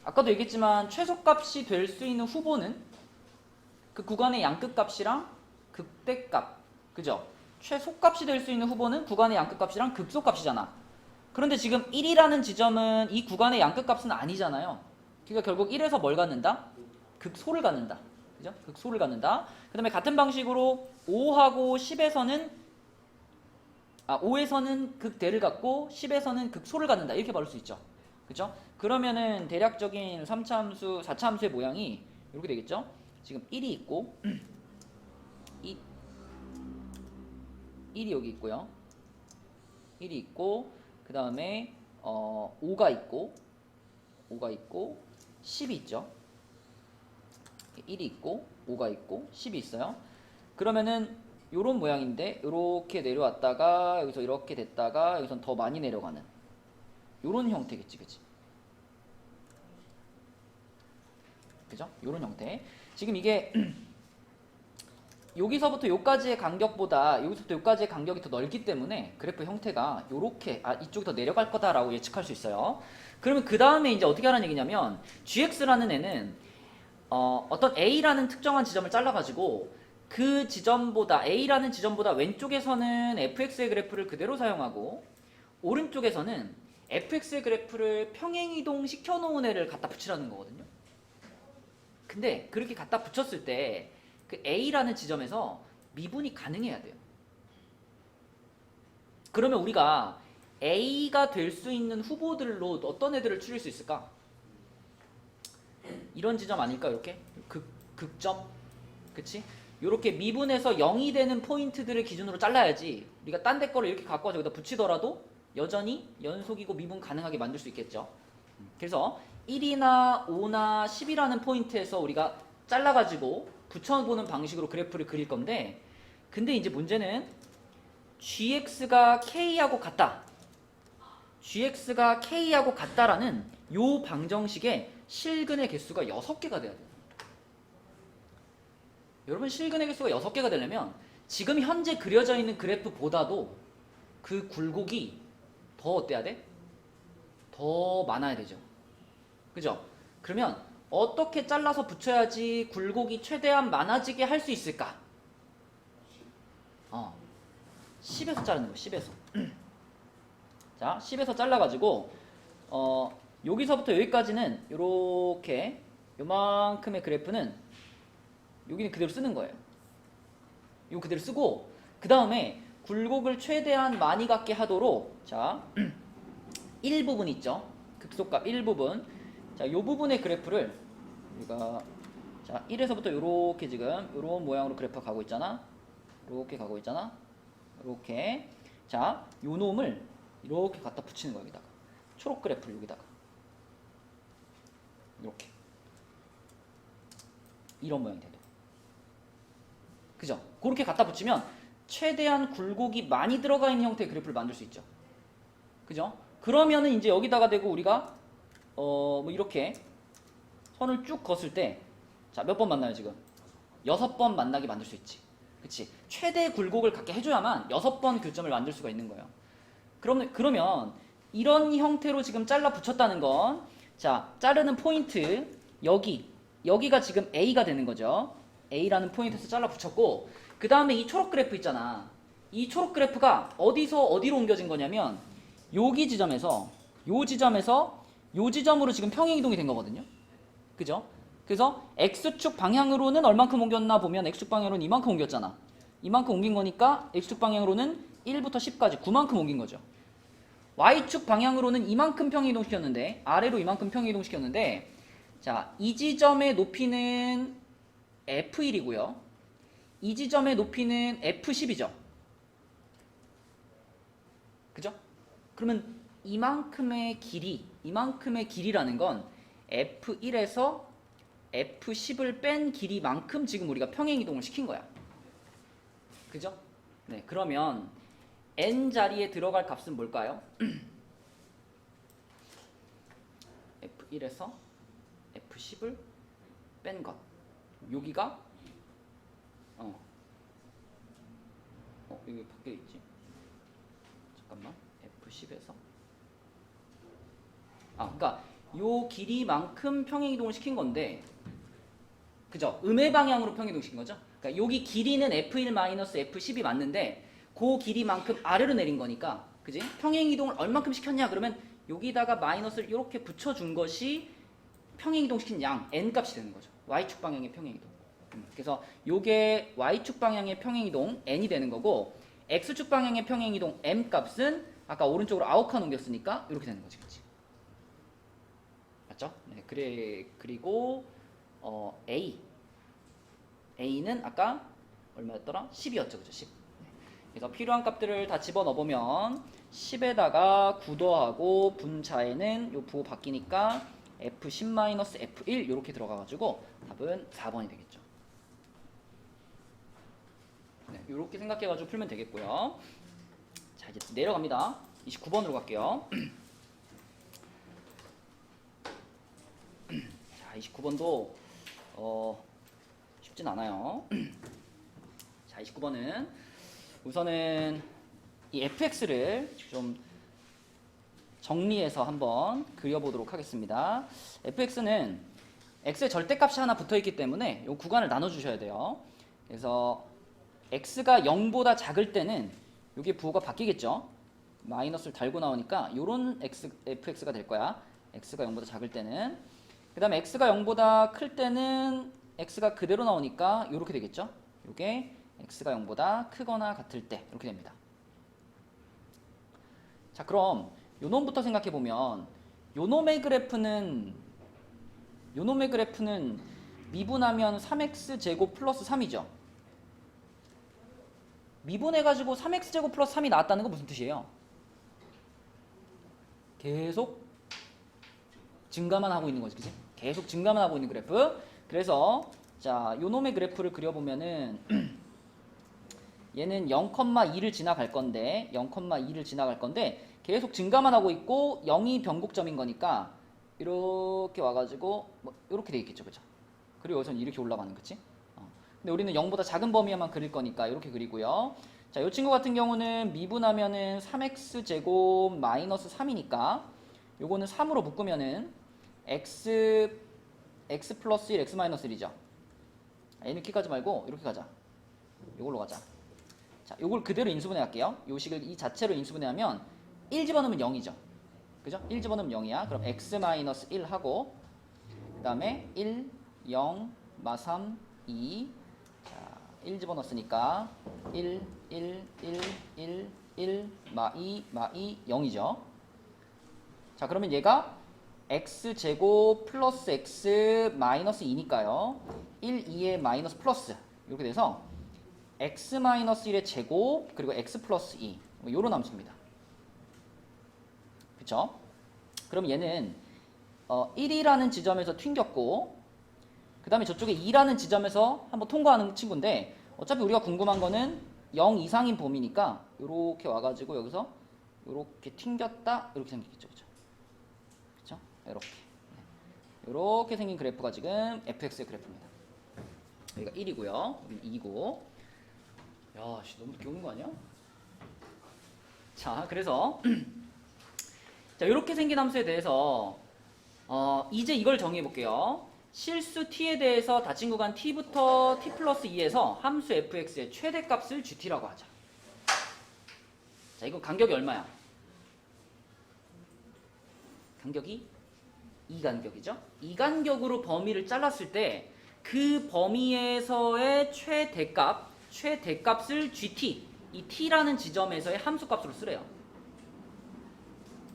아까도 얘기했지만 최소값이 될 수 있는 후보는 그 구간의 양끝값이랑 극대값. 그죠? 최소값이 될 수 있는 후보는 구간의 양끝값이랑 극소값이잖아. 그런데 지금 1이라는 지점은 이 구간의 양끝값은 아니잖아요. 그러니까 결국 1에서 뭘 갖는다? 극소를 갖는다. 그죠? 극소를 갖는다. 그 다음에 같은 방식으로 5하고 10에서는 5에서는 극대를 갖고 10에서는 극소를 갖는다. 이렇게 말할 수 있죠. 그죠? 그러면은 대략적인 3차 함수, 4차 함수의 모양이 이렇게 되겠죠? 지금 1이 있고 1이 여기 있고요. 1이 있고 그 다음에 5가 있고 10이 있죠. 1이 있고 5가 있고 10이 있어요. 그러면은 요런 모양인데 요렇게 내려왔다가 여기서 이렇게 됐다가 여기선 더 많이 내려가는 요런 형태겠지. 그치? 그죠? 요런 형태. 지금 이게 여기서부터 여기까지의 간격보다 여기서부터 여기까지의 간격이 더 넓기 때문에 그래프 형태가 요렇게 이쪽이 더 내려갈 거다라고 예측할 수 있어요. 그러면 그 다음에 이제 어떻게 하라는 얘기냐면 gx라는 애는 어떤 a라는 특정한 지점을 잘라가지고 그 지점보다 a라는 지점보다 왼쪽에서는 fx의 그래프를 그대로 사용하고 오른쪽에서는 fx의 그래프를 평행이동 시켜놓은 애를 갖다 붙이라는 거거든요. 근데 그렇게 갖다 붙였을 때 그 a라는 지점에서 미분이 가능해야 돼요. 그러면 우리가 a가 될 수 있는 후보들로 어떤 애들을 추릴 수 있을까? 이런 지점 아닐까? 이렇게 극점, 그치? 이렇게 미분해서 0이 되는 포인트들을 기준으로 잘라야지 우리가 딴 데 거를 이렇게 갖고 와서 여기다 붙이더라도 여전히 연속이고 미분 가능하게 만들 수 있겠죠. 그래서 1이나 5나 10이라는 포인트에서 우리가 잘라가지고 붙여보는 방식으로 그래프를 그릴 건데, 근데 이제 문제는 gx가 k하고 같다. gx가 k하고 같다라는 요 방정식에 실근의 개수가 6개가 돼야 돼요. 여러분, 실근의 개수가 6개가 되려면 지금 현재 그려져 있는 그래프보다도 그 굴곡이 더 어때야 돼? 더 많아야 되죠. 그죠? 그러면 어떻게 잘라서 붙여야지 굴곡이 최대한 많아지게 할 수 있을까? 10에서 자르는 거, 10에서. 자, 10에서 잘라가지고 여기서부터 여기까지는 요렇게 요만큼의 그래프는 여기는 그대로 쓰는 거예요. 요 그대로 쓰고 그 다음에 굴곡을 최대한 많이 갖게 하도록 자 1부분 있죠. 극소값 1부분. 자, 요 부분의 그래프를 우리가 자 1에서부터 요렇게 지금 요런 모양으로 그래프가 가고 있잖아. 요렇게 가고 있잖아. 요렇게. 자, 요 놈을 이렇게 갖다 붙이는 거야, 여기다가. 초록 그래프를 여기다가. 이렇게. 이런 모양이 돼도. 그죠? 그렇게 갖다 붙이면 최대한 굴곡이 많이 들어가 있는 형태의 그래프를 만들 수 있죠. 그죠? 그러면은 이제 여기다가 대고 우리가 뭐 이렇게 선을 쭉 그었을 때 자, 몇 번 만나요, 지금? 6번 만나게 만들 수 있지. 그치? 최대 굴곡을 갖게 해줘야만 6번 교점을 만들 수가 있는 거예요. 그러면 이런 형태로 지금 잘라 붙였다는 건 자, 자르는 포인트 여기가 지금 A가 되는 거죠. A라는 포인트에서 잘라 붙였고 그 다음에 이 초록 그래프 있잖아. 이 초록 그래프가 어디서 어디로 옮겨진 거냐면 여기 지점에서 요 지점으로 지금 평행 이동이 된 거거든요. 그죠? 그래서 X축 방향으로는 얼만큼 옮겼나 보면 X축 방향으로는 이만큼 옮겼잖아. 이만큼 옮긴 거니까 X축 방향으로는 1부터 10까지 9만큼 옮긴 거죠. Y축 방향으로는 이만큼 평행 이동시켰는데 아래로 이만큼 평행 이동시켰는데 자, 이 지점의 높이는 F1이고요. 이 지점의 높이는 F10이죠. 그죠? 그러면 이만큼의 길이라는 건 F1에서 F10을 뺀 길이만큼 지금 우리가 평행 이동을 시킨 거야. 그죠? 네, 그러면 n 자리에 들어갈 값은 뭘까요? F1에서 F10을 뺀 것. 여기가 여기 밖에 있지. 잠깐만. F10에서 그러니까 요 길이만큼 평행 이동을 시킨 건데, 그죠? 음의 방향으로 평행 이동 시킨 거죠. 그러니까 여기 길이는 F1-F10이 맞는데 그 길이만큼 아래로 내린 거니까, 그지? 평행 이동을 얼만큼 시켰냐? 그러면 여기다가 마이너스를 이렇게 붙여준 것이 평행 이동 시킨 양 n 값이 되는 거죠. y축 방향의 평행 이동. 그래서 요게 y축 방향의 평행 이동 n이 되는 거고, x축 방향의 평행 이동 m 값은 아까 오른쪽으로 아웃칸 옮겼으니까 이렇게 되는 거지, 그렇지? 맞죠? 네, 그리고 a는 아까 얼마였더라? 10이었죠, 그죠? 10. 그래서 필요한 값들을 다 집어넣어 보면 10에다가 9 더하고 분차에는 요 부호 바뀌니까 F10-F1 이렇게 들어가가지고 답은 4번이 되겠죠. 네, 이렇게 생각해가지고 풀면 되겠고요. 자, 이제 내려갑니다. 29번으로 갈게요. 자, 29번도 쉽진 않아요. 자, 29번은 우선은 이 fx를 좀 정리해서 한번 그려보도록 하겠습니다. fx는 x의 절대값이 하나 붙어있기 때문에 이 구간을 나눠주셔야 돼요. 그래서 x가 0보다 작을 때는 이게 부호가 바뀌겠죠. 마이너스를 달고 나오니까 이런 fx가 될 거야. x가 0보다 작을 때는. 그 다음에 x가 0보다 클 때는 x가 그대로 나오니까 이렇게 되겠죠. 이게 x가 0보다 크거나 같을 때 이렇게 됩니다. 자, 그럼 요 놈부터 생각해 보면 요 놈의 그래프는 미분하면 3x제곱 플러스 3이죠. 미분해가지고 3x제곱 플러스 3이 나왔다는 건 무슨 뜻이에요? 계속 증가만 하고 있는 거지, 그치? 계속 증가만 하고 있는 그래프. 그래서 자, 요 놈의 그래프를 그려보면은 얘는 0,2를 지나갈 건데 계속 증가만 하고 있고 0이 변곡점인 거니까 이렇게 와가지고 뭐 이렇게 돼 있겠죠, 그죠? 그리고 여기서는 이렇게 올라가는 거지. 근데 우리는 0보다 작은 범위에만 그릴 거니까 이렇게 그리고요. 자, 이 친구 같은 경우는 미분하면은 3x 제곱 마이너스 3이니까 요거는 3으로 묶으면은 x 플러스 1, x 마이너스 1이죠. 얘는 이렇게 가지 말고 이렇게 가자. 이걸로 가자. 자, 요걸 그대로 인수분해 할게요. 요 식을 이 자체로 인수분해하면 1 집어넣으면 0이죠. 그죠? 1 집어넣으면 0이야. 그럼 x 마이너스 1 하고 그 다음에 1, 0, 마 3, 2. 자, 1 집어넣었으니까 1, 1, 1, 1, 1, 마 2, 마 2, 0이죠. 자, 그러면 얘가 x제곱 플러스 x 마이너스 2니까요. 1, 2의 마이너스 플러스 이렇게 돼서 x 마이너스 1의 제곱 그리고 x 플러스 2 요런 함수입니다. 그쵸? 그럼 얘는 1이라는 지점에서 튕겼고 그 다음에 저쪽에 2라는 지점에서 한번 통과하는 친구인데 어차피 우리가 궁금한 거는 0 이상인 범위니까 요렇게 와가지고 여기서 요렇게 튕겼다 이렇게 생기겠죠. 그쵸? 그쵸? 이렇게 요렇게 생긴 그래프가 지금 fx의 그래프입니다. 여기가 1이고요. 여기 2고 야, 씨, 너무 늦게 오는 거 아니야? 자, 그래서 자, 이렇게 생긴 함수에 대해서 이제 이걸 정의해 볼게요. 실수 t에 대해서 닫힌 구간 t부터 t 플러스 2에서 함수 fx의 최대값을 gt라고 하자. 자, 이거 간격이 얼마야? 간격이 2간격이죠? 2간격으로 범위를 잘랐을 때 그 범위에서의 최대값을 gt, 이 t라는 지점에서의 함수값으로 쓰래요.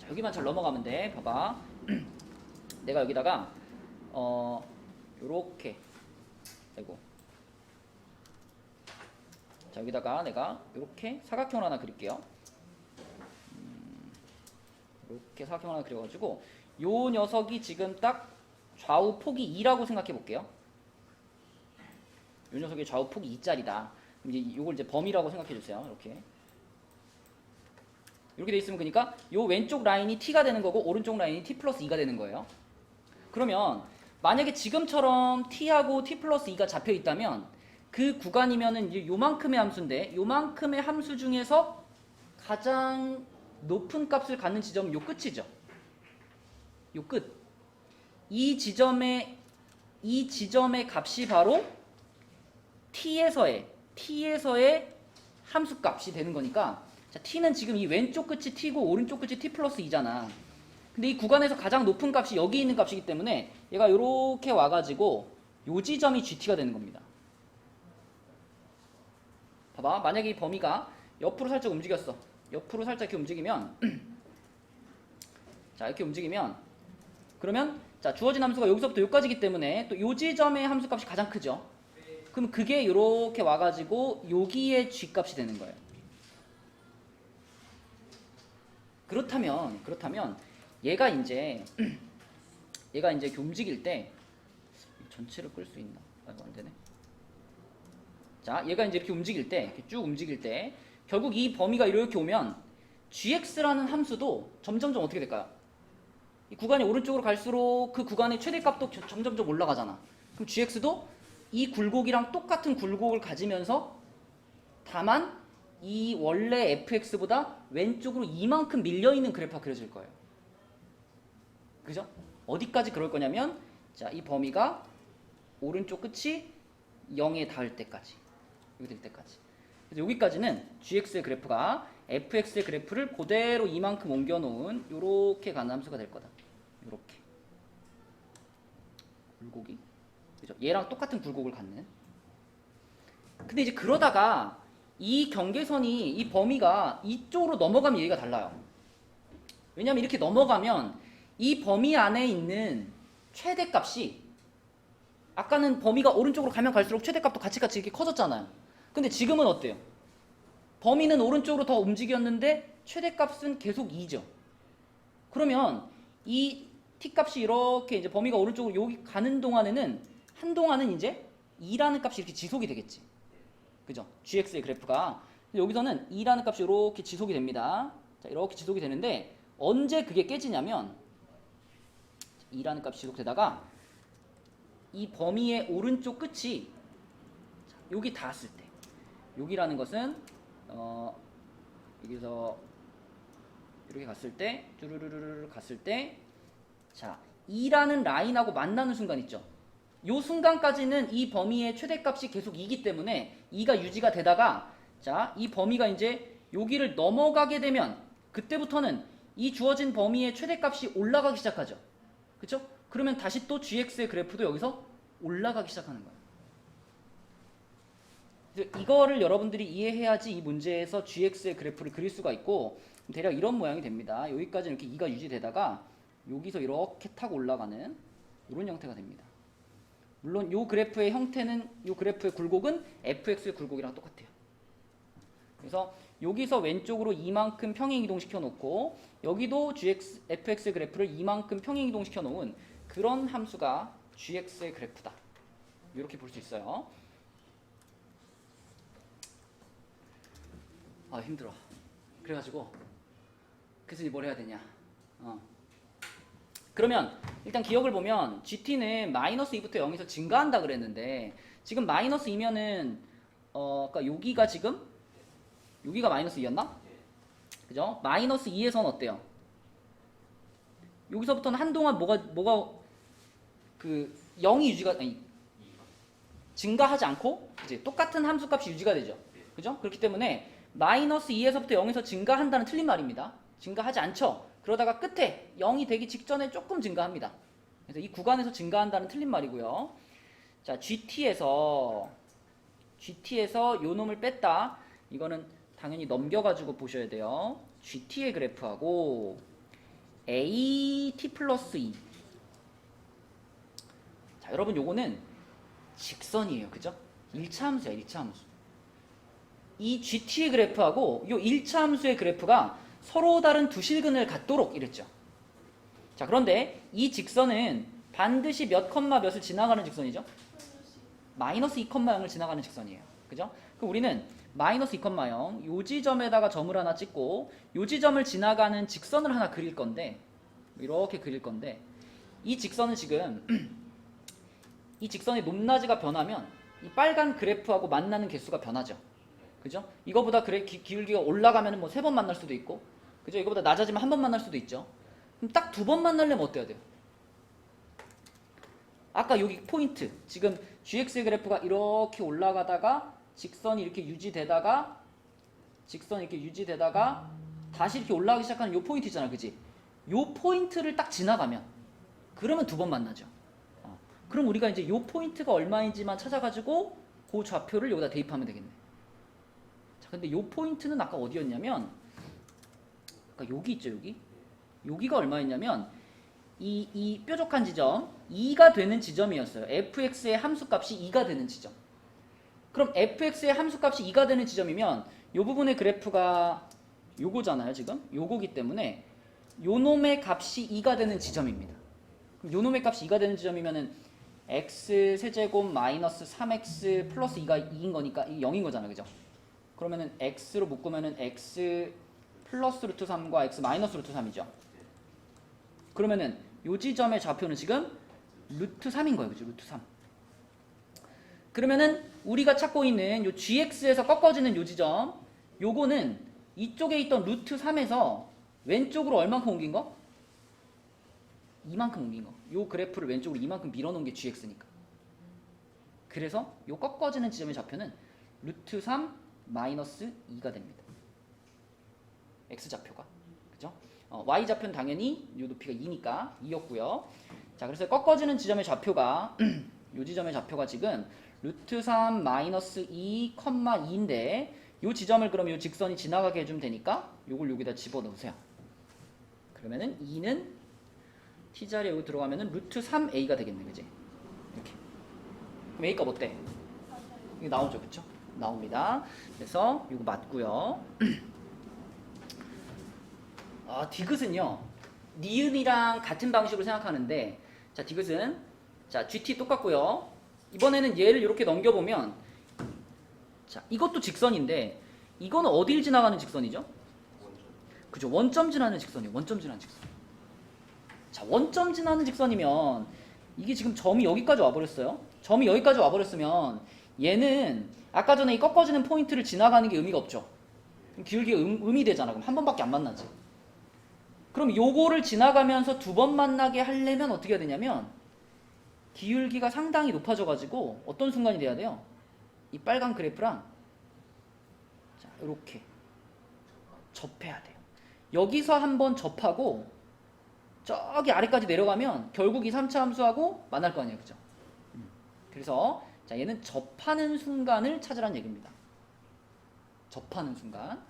자, 여기만 잘 넘어가면 돼. 봐봐. 내가 여기다가 요렇게 아이고. 자, 여기다가 내가 요렇게 사각형을 하나 그릴게요. 이렇게 사각형을 하나 그려가지고 요 녀석이 지금 딱 좌우 폭이 2라고 생각해 볼게요. 요 녀석의 좌우 폭이 2짜리다. 그럼 이제 요걸 이제 범위라고 생각해 주세요. 이렇게 돼 있으면 그러니까 요 왼쪽 라인이 t가 되는 거고 오른쪽 라인이 t 플러스 2가 되는 거예요. 그러면 만약에 지금처럼 t하고 t 플러스 2가 잡혀 있다면 그 구간이면은 이제 요만큼의 함수인데 요만큼의 함수 중에서 가장 높은 값을 갖는 지점은 요 끝이죠. 요 끝. 이 지점의 값이 바로 t에서의 함수 값이 되는 거니까 자, t는 지금 이 왼쪽 끝이 t고 오른쪽 끝이 t 플러스 2잖아. 근데 이 구간에서 가장 높은 값이 여기 있는 값이기 때문에 얘가 요렇게 와가지고 요 지점이 gt가 되는 겁니다. 봐봐. 만약에 이 범위가 옆으로 살짝 움직였어. 옆으로 살짝 이렇게 움직이면 자, 이렇게 움직이면 그러면 자, 주어진 함수가 여기서부터 여기까지기 때문에 또 요 지점의 함수값이 가장 크죠. 그럼 그게 이렇게 와가지고 여기에 g값이 되는 거예요. 그렇다면 얘가 이제 이렇게 움직일 때 전체를 끌 수 있나? 아이고, 안 되네. 자, 얘가 이제 이렇게 움직일 때, 이렇게 쭉 움직일 때 결국 이 범위가 이렇게 오면 gx라는 함수도 점점점 어떻게 될까요? 이 구간이 오른쪽으로 갈수록 그 구간의 최대값도 점점점 올라가잖아. 그럼 gx도 이 굴곡이랑 똑같은 굴곡을 가지면서 다만 이 원래 fx보다 왼쪽으로 이만큼 밀려있는 그래프가 그려질 거예요. 그죠? 어디까지 그럴 거냐면 자, 이 범위가 오른쪽 끝이 0에 닿을 때까지, 여기 될 때까지. 그래서 여기까지는 gx의 그래프가 fx의 그래프를 그대로 이만큼 옮겨놓은 요렇게 가는 함수가 될 거다. 요렇게 굴곡이, 그죠? 얘랑 똑같은 굴곡을 갖는. 근데 이제 그러다가 이 경계선이, 이 범위가 이쪽으로 넘어가면 얘기가 달라요. 왜냐면 이렇게 넘어가면 이 범위 안에 있는 최대값이, 아까는 범위가 오른쪽으로 가면 갈수록 최대값도 같이 이렇게 커졌잖아요. 근데 지금은 어때요? 범위는 오른쪽으로 더 움직였는데 최대값은 계속 2죠. 그러면 이 t값이 이렇게 이제 범위가 오른쪽으로 여기 가는 동안에는 한동안은 이제 2라는 값이 이렇게 지속이 되겠지. 그죠? gx의 그래프가. 여기서는 2라는 값이 이렇게 지속이 됩니다. 자, 이렇게 지속이 되는데 언제 그게 깨지냐면 2라는 값이 지속되다가 이 범위의 오른쪽 끝이 여기 닿았을 때, 여기라는 것은 여기서 이렇게 갔을 때, 쭈르르르 갔을 때, 자, 2라는 라인하고 만나는 순간 있죠. 요 순간까지는 이 범위의 최대값이 계속 2이기 때문에 2가 유지가 되다가 자, 이 범위가 이제 여기를 넘어가게 되면 그때부터는 이 주어진 범위의 최대값이 올라가기 시작하죠. 그쵸? 그러면 다시 또 gx의 그래프도 여기서 올라가기 시작하는 거예요. 그래서 이거를 여러분들이 이해해야지 이 문제에서 gx의 그래프를 그릴 수가 있고 대략 이런 모양이 됩니다. 여기까지 이렇게 2가 유지되다가 여기서 이렇게 타고 올라가는 이런 형태가 됩니다. 물론 이 그래프의 형태는 이 그래프의 굴곡은 fx의 굴곡이랑 똑같아요. 그래서 여기서 왼쪽으로 이만큼 평행 이동시켜 놓고 여기도 fx의 그래프를 이만큼 평행 이동시켜 놓은 그런 함수가 gx의 그래프다. 이렇게 볼 수 있어요. 아 힘들어. 그래가지고 그래서 뭘 해야 되냐. 그러면 일단 기억을 보면 GT는 마이너스 2부터 0에서 증가한다 그랬는데 지금 마이너스 2면은 그러니까 여기가 지금 여기가 마이너스 2였나? 그죠? 마이너스 2에서는 어때요? 여기서부터는 한동안 뭐가 그 0이 유지가 아니 증가하지 않고 이제 똑같은 함수값이 유지가 되죠. 그죠? 그렇기 때문에 마이너스 2에서부터 0에서 증가한다는 틀린 말입니다. 증가하지 않죠. 그러다가 끝에 0이 되기 직전에 조금 증가합니다. 그래서 이 구간에서 증가한다는 틀린 말이고요. 자, GT에서 요 놈을 뺐다. 이거는 당연히 넘겨가지고 보셔야 돼요. GT의 그래프하고 AT 플러스 2. 자, 여러분 요거는 직선이에요. 그죠? 1차 함수야, 1차 함수. 이 GT의 그래프하고 요 1차 함수의 그래프가 서로 다른 두 실근을 갖도록 이랬죠. 자, 그런데 이 직선은 반드시 몇 컴마 몇을 지나가는 직선이죠? 마이너스 2,0을 지나가는 직선이에요. 그죠? 그럼 우리는 마이너스 2,0 요 지점에다가 점을 하나 찍고 요 지점을 지나가는 직선을 하나 그릴 건데 이렇게 그릴 건데 이 직선은 지금 이 직선의 높낮이가 변하면 이 빨간 그래프하고 만나는 개수가 변하죠. 그죠? 이거보다 기울기가 올라가면 뭐 3번 만날 수도 있고 그죠? 이거보다 낮아지면 1번 만날 수도 있죠. 그럼 딱 2번 만나려면 어때야 돼요? 아까 여기 포인트 지금 gx의 그래프가 이렇게 올라가다가 직선이 이렇게 유지되다가 다시 이렇게 올라가기 시작하는 요 포인트 있잖아. 그지? 요 포인트를 딱 지나가면 그러면 2번 만나죠. 그럼 우리가 이제 요 포인트가 얼마인지만 찾아가지고 그 좌표를 여기다 대입하면 되겠네. 자, 근데 요 포인트는 아까 어디였냐면 아까 여기 있죠. 여기가 얼마였냐면 이 뾰족한 지점 2가 되는 지점이었어요. fx의 함수값이 2가 되는 지점. 그럼 fx의 함수값이 2가 되는 지점이면 요 부분의 그래프가 요거잖아요. 지금 요거기 때문에 요 놈의 값이 2가 되는 지점입니다. 그럼 요 놈의 값이 2가 되는 지점이면은 x 세제곱 마이너스 3x 플러스 2가 2인 거니까 이 0인 거잖아. 그죠? 그러면은 x로 묶으면은 x 플러스 루트 3과 x 마이너스 루트 3이죠. 그러면은 요 지점의 좌표는 지금 루트 3인 거예요. 그죠? 루트 3. 그러면은 우리가 찾고 있는 요 gx에서 꺾어지는 요 지점 요거는 이쪽에 있던 루트 3에서 왼쪽으로 얼만큼 옮긴 거? 이만큼 옮긴 거. 요 그래프를 왼쪽으로 이만큼 밀어놓은 게 gx니까. 그래서 요 꺾어지는 지점의 좌표는 루트 3 마이너스 2가 됩니다. x좌표가. 그죠? y좌표는 당연히 요 높이가 2니까 2였고요. 자, 그래서 꺾어지는 지점의 좌표가 요 지점의 좌표가 지금 루트 3 마이너스 2, 2인데 요 지점을 그럼 요 직선이 지나가게 해주면 되니까 요걸 여기다 집어넣으세요. 그러면은 2는 t자리에 여기 들어가면은 루트 3a가 되겠네. 그지? 이렇게. 그럼 a 값 어때? 이게 나오죠. 그쵸? 나옵니다. 그래서 이거 맞고요. 디귿은요. 니은이랑 같은 방식으로 생각하는데 자, 디귿은 자, GT 똑같고요. 이번에는 얘를 이렇게 넘겨보면 자, 이것도 직선인데 이거는 어딜 지나가는 직선이죠? 그죠? 원점 지나는 직선이에요. 원점 지나는 직선. 자, 원점 지나는 직선이면 이게 지금 점이 여기까지 와버렸어요. 점이 여기까지 와버렸으면 얘는 아까 전에 이 꺾어지는 포인트를 지나가는 게 의미가 없죠. 기울기가 음이 되잖아. 그럼 한 번밖에 안 만나지. 그럼 요거를 지나가면서 두 번 만나게 하려면 어떻게 해야 되냐면 기울기가 상당히 높아져가지고 어떤 순간이 돼야 돼요? 이 빨간 그래프랑 자 이렇게 접해야 돼요. 여기서 한번 접하고 저기 아래까지 내려가면 결국 이 3차 함수하고 만날 거 아니에요, 그죠? 그래서 자 얘는 접하는 순간을 찾으라는 얘기입니다. 접하는 순간.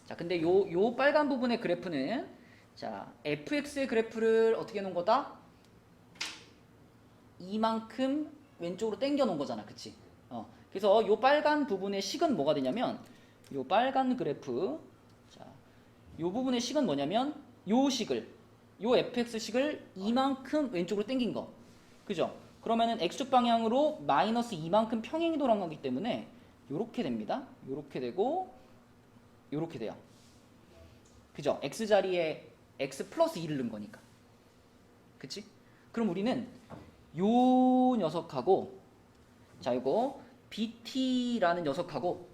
자 근데 요 빨간 부분의 그래프는 자 fx의 그래프를 어떻게 놓은 거다? 이만큼 왼쪽으로 당겨 놓은 거잖아, 그치? 그래서 요 빨간 부분의 식은 뭐가 되냐면 요 빨간 그래프 자 요 부분의 식은 뭐냐면 요 식을 요 fx식을 이만큼 왼쪽으로 당긴 거, 그죠? 그러면은 x축 방향으로 마이너스 이만큼 평행이 돌아간 거기 때문에 요렇게 됩니다. 요렇게 되고 요렇게 돼요. 그죠? x 자리에 x 플러스 2를 넣은 거니까. 그치? 그럼 우리는 요 녀석하고 자 이거 bt라는 녀석하고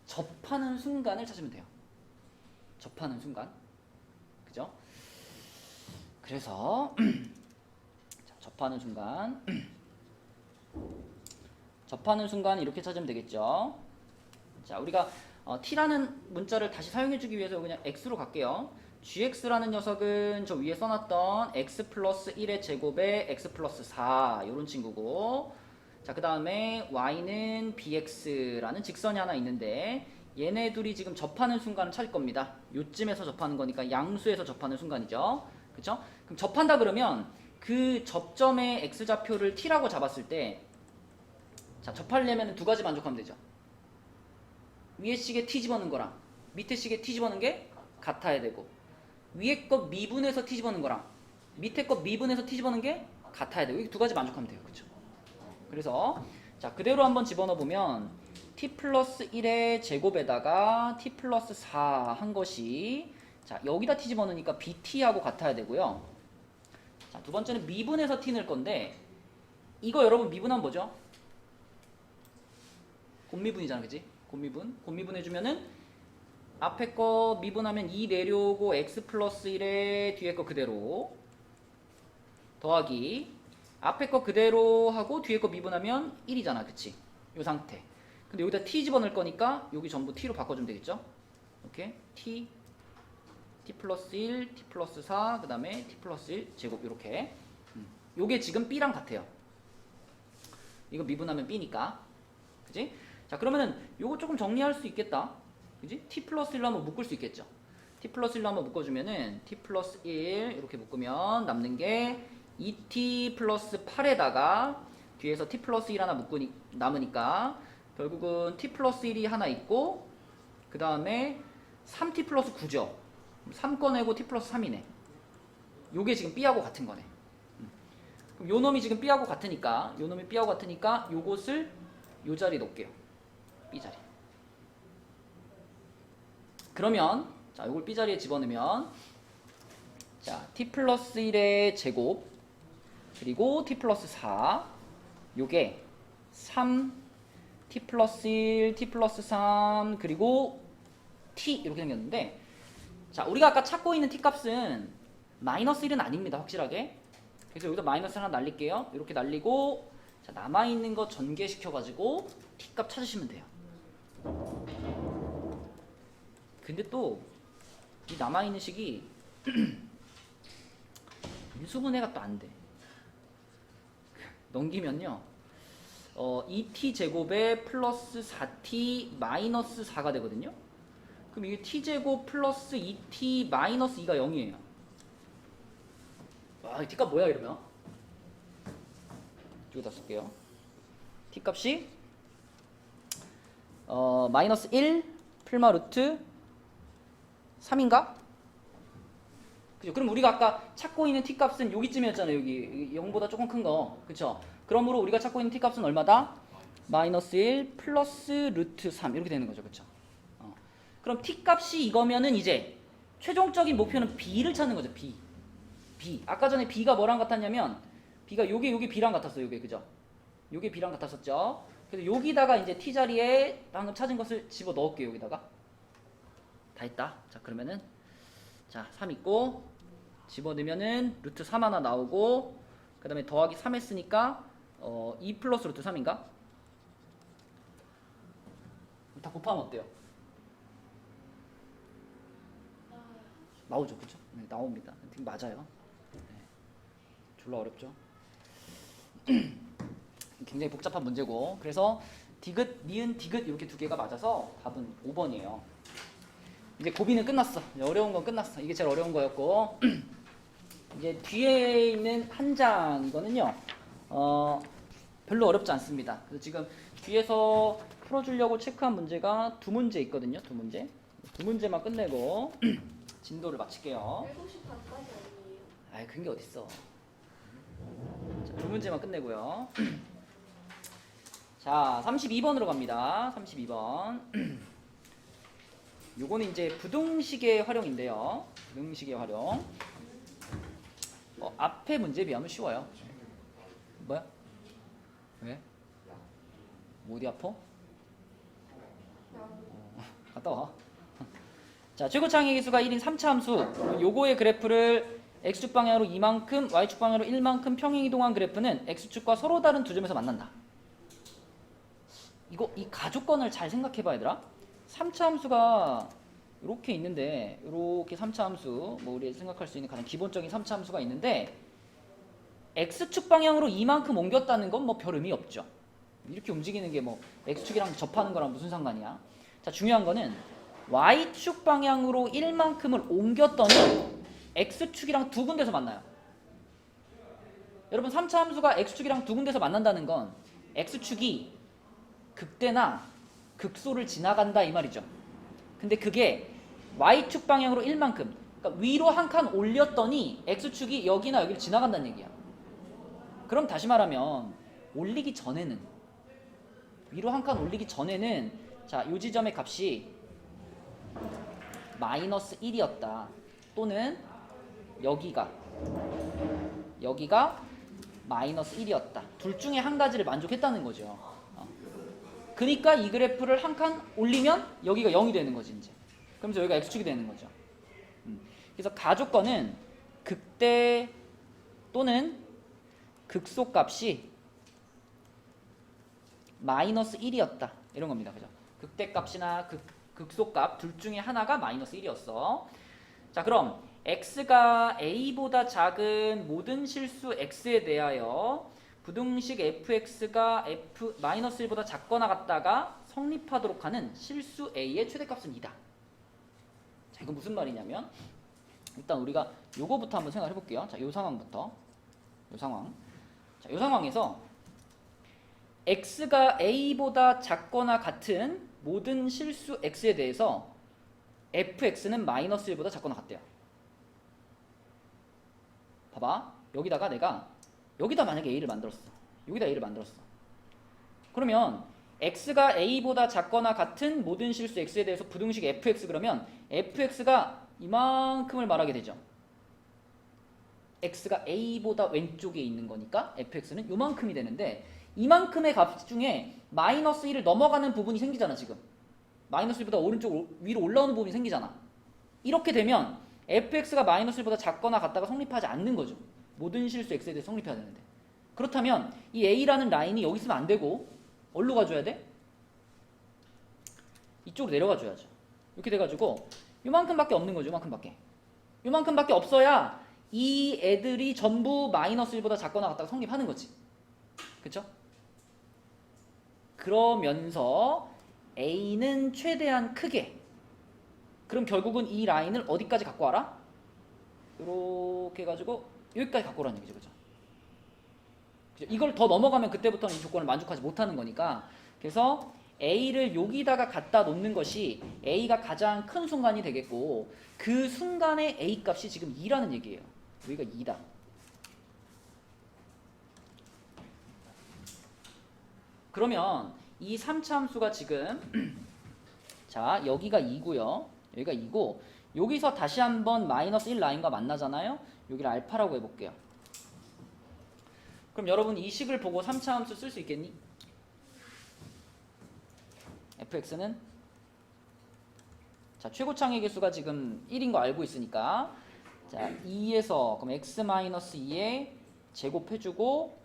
접하는 순간을 찾으면 돼요. 접하는 순간. 그죠? 그래서 자, 접하는 순간 접하는 순간 이렇게 찾으면 되겠죠. 자 우리가 t라는 문자를 다시 사용해주기 위해서 그냥 x로 갈게요. gx라는 녀석은 저 위에 써놨던 x 플러스 1의 제곱에 x 플러스 4 요런 친구고 자 그 다음에 y는 bx라는 직선이 하나 있는데 얘네 둘이 지금 접하는 순간을 찾을 겁니다. 요쯤에서 접하는 거니까 양수에서 접하는 순간이죠. 그쵸? 그럼 접한다 그러면 그 접점의 x좌표를 t라고 잡았을 때 자 접하려면 두 가지 만족하면 되죠. 위에 식에 t 집어넣은 거랑 밑에 식에 t 집어넣은 게 같아야 되고 위에 거 미분해서 t 집어넣은 거랑 밑에 거 미분해서 t 집어넣은 게 같아야 되고 이 두 가지 만족하면 돼요. 그쵸? 그래서 자 그대로 한번 집어넣어 보면 t 플러스 1의 제곱에다가 t 플러스 4 한 것이 자 여기다 t 집어넣으니까 bt하고 같아야 되고요. 자 두 번째는 미분해서 t 넣을 건데 이거 여러분 미분하면 뭐죠? 곱미분이잖아, 그치? 곱미분 해주면은 앞에 거 미분하면 2 내려오고 x 플러스 1에 뒤에 거 그대로 더하기 앞에 거 그대로 하고 뒤에 거 미분하면 1이잖아, 그치? 요 상태. 근데 여기다 t 집어넣을 거니까 여기 전부 t로 바꿔주면 되겠죠? 이렇게 t 플러스 1, t 플러스 4, 그 다음에 t 플러스 1 제곱 이렇게 요게 지금 b랑 같아요. 이거 미분하면 b니까 그치? 자 그러면은 요거 조금 정리할 수 있겠다. 그지? t 플러스 1로 한번 묶을 수 있겠죠. t 플러스 1로 한번 묶어주면은 t 플러스 1 이렇게 묶으면 남는 게 2t 플러스 8에다가 뒤에서 t 플러스 1 하나 남으니까 결국은 t 플러스 1이 하나 있고 그 다음에 3t 플러스 9죠. 3 꺼내고 t 플러스 3이네. 요게 지금 b하고 같은 거네. 그럼 요 놈이 지금 b하고 같으니까 요것을 요 자리에 놓을게요. b자리. 그러면 자 요걸 b자리에 집어넣으면 자 t 플러스 1의 제곱 그리고 t 플러스 4 요게 3 t 플러스 1 t 플러스 3 그리고 t 이렇게 생겼는데 자 우리가 아까 찾고 있는 t 값은 마이너스 1은 아닙니다. 확실하게. 그래서 여기다 마이너스 하나 날릴게요. 이렇게 날리고 자 남아있는 거 전개시켜 가지고 t 값 찾으시면 돼요. 근데 또 이 남아있는 식이 인수분해가 또 안 돼. 넘기면요 2t 제곱에 플러스 4t 마이너스 4가 되거든요. 그럼 이게 t 제곱 플러스 2t 마이너스 2가 0이에요. 와, 이 t 값 뭐야 이러면? 여기다 쓸게요. t 값이 마이너스 1 풀마 루트 3인가? 그죠? 그럼 우리가 아까 찾고 있는 t 값은 여기쯤이었잖아요. 여기 0보다 조금 큰 거. 그쵸? 그러므로 우리가 찾고 있는 t 값은 얼마다? 마이너스 1 플러스 루트 3 이렇게 되는 거죠. 그쵸? 그럼 t 값이 이거면은 이제 최종적인 목표는 b를 찾는 거죠. b. 아까 전에 b가 뭐랑 같았냐면 b가 요게 b랑 같았어요. 요게 그죠? 요게 b랑 같았었죠. 그래서 여기다가 이제 t 자리에 방금 찾은 것을 집어 넣을게요. 여기다가 다 했다. 자 그러면은 자, 3 있고 집어넣으면은 루트 3 하나 나오고 그 다음에 더하기 3 했으니까 2 플러스 루트 3인가? 다 곱하면 어때요? 나오죠, 그쵸? 네, 나옵니다. 맞아요. 네. 졸라 어렵죠? 굉장히 복잡한 문제고, 그래서 디귿, 니은, 디귿 이렇게 두 개가 맞아서 답은 5번이에요. 이제 고비는 끝났어. 이제 어려운 건 끝났어. 이게 제일 어려운 거였고 이제 뒤에 있는 한 장 이거는요 별로 어렵지 않습니다. 그래서 지금 뒤에서 풀어주려고 체크한 문제가 두 문제 있거든요. 두 문제만 끝내고 진도를 마칠게요. 7시 반까지 아니에요? 아이, 그런 게 어딨어. 자, 두 문제만 끝내고요. 자, 32번으로 갑니다. 32번. 요거는 이제 부등식의 활용인데요. 부등식의 활용. 앞에 문제에 비하면 쉬워요. 뭐야? 왜? 어디 아파? 갔다 와. 자, 최고창의 개수가 1인 3차 함수. 요거의 그래프를 x축 방향으로 이만큼, y축 방향으로 1만큼 평행 이동한 그래프는 x축과 서로 다른 두 점에서 만난다. 이 가족권을 잘 생각해봐, 얘들아. 3차 함수가 이렇게 있는데, 이렇게 3차 함수, 뭐 우리 생각할 수 있는 가장 기본적인 3차 함수가 있는데, x축 방향으로 이만큼 옮겼다는 건 뭐 별 의미 없죠. 이렇게 움직이는 게 뭐 x축이랑 접하는 거랑 무슨 상관이야. 자, 중요한 거는 y축 방향으로 1만큼을 옮겼더니 x축이랑 두 군데서 만나요. 여러분, 3차 함수가 x축이랑 두 군데서 만난다는 건 x축이 극대나 극소를 지나간다 이 말이죠. 근데 그게 y축 방향으로 1만큼, 그러니까 위로 한 칸 올렸더니 x축이 여기나 여기를 지나간다는 얘기야. 그럼 다시 말하면 올리기 전에는, 위로 한 칸 올리기 전에는, 자, 요 지점의 값이 마이너스 1이었다. 또는 여기가 마이너스 1이었다. 둘 중에 한 가지를 만족했다는 거죠. 그러니까 이 그래프를 한 칸 올리면 여기가 0이 되는 거지, 이제. 그러면서 여기가 x축이 되는 거죠. 그래서 가조건은 극대 또는 극소값이 마이너스 1이었다. 이런 겁니다. 그죠? 극대값이나 극소값 둘 중에 하나가 마이너스 1이었어. 자, 그럼 x가 a보다 작은 모든 실수 x에 대하여 부등식 fx가 마이너스 1보다 작거나 같다가 성립하도록 하는 실수 a의 최대값은 2다. 자, 이거 무슨 말이냐면, 일단 우리가 요거부터 한번 생각해 볼게요. 자, 요 상황부터. 요 상황. 자, 요 상황에서 x가 a보다 작거나 같은 모든 실수 x에 대해서 fx는 마이너스 1보다 작거나 같대요. 봐봐. 여기다가 내가 여기다 만약에 a를 만들었어. 여기다 a를 만들었어. 그러면 x가 a보다 작거나 같은 모든 실수 x에 대해서 부등식 fx 그러면 fx가 이만큼을 말하게 되죠. x가 a보다 왼쪽에 있는 거니까 fx는 요만큼이 되는데, 이만큼의 값 중에 마이너스 1을 넘어가는 부분이 생기잖아. 지금 마이너스 1보다 오른쪽 위로 올라오는 부분이 생기잖아. 이렇게 되면 fx가 마이너스 1보다 작거나 같다가 성립하지 않는 거죠. 모든 실수 x에 대해 성립해야 되는데. 그렇다면 이 a라는 라인이 여기 있으면 안 되고 어디로 가줘야 돼? 이쪽으로 내려가 줘야죠. 이렇게 돼가지고 요만큼밖에 없는 거죠. 요만큼밖에 없어야 이 애들이 전부 마이너스 1보다 작거나 같다가 성립하는 거지. 그쵸? 그러면서 a는 최대한 크게, 그럼 결국은 이 라인을 어디까지 갖고 와라? 이렇게 해가지고 여기까지 갖고 오라는 얘기죠. 그죠? 이걸 더 넘어가면 그때부터는 이 조건을 만족하지 못하는 거니까, 그래서 a를 여기다가 갖다 놓는 것이 a가 가장 큰 순간이 되겠고, 그 순간의 a 값이 지금 2라는 얘기예요. 여기가 2다. 그러면 이 3차 함수가 지금 자, 여기가 2고요. 여기가 2고, 여기서 다시 한번 마이너스 1 라인과 만나잖아요. 여기를 알파라고 해볼게요. 그럼 여러분 이 식을 보고 3차 함수 쓸 수 있겠니? fx는 자, 최고창의 개수가 지금 1인 거 알고 있으니까 자, 2에서 그럼 x-2에 제곱해주고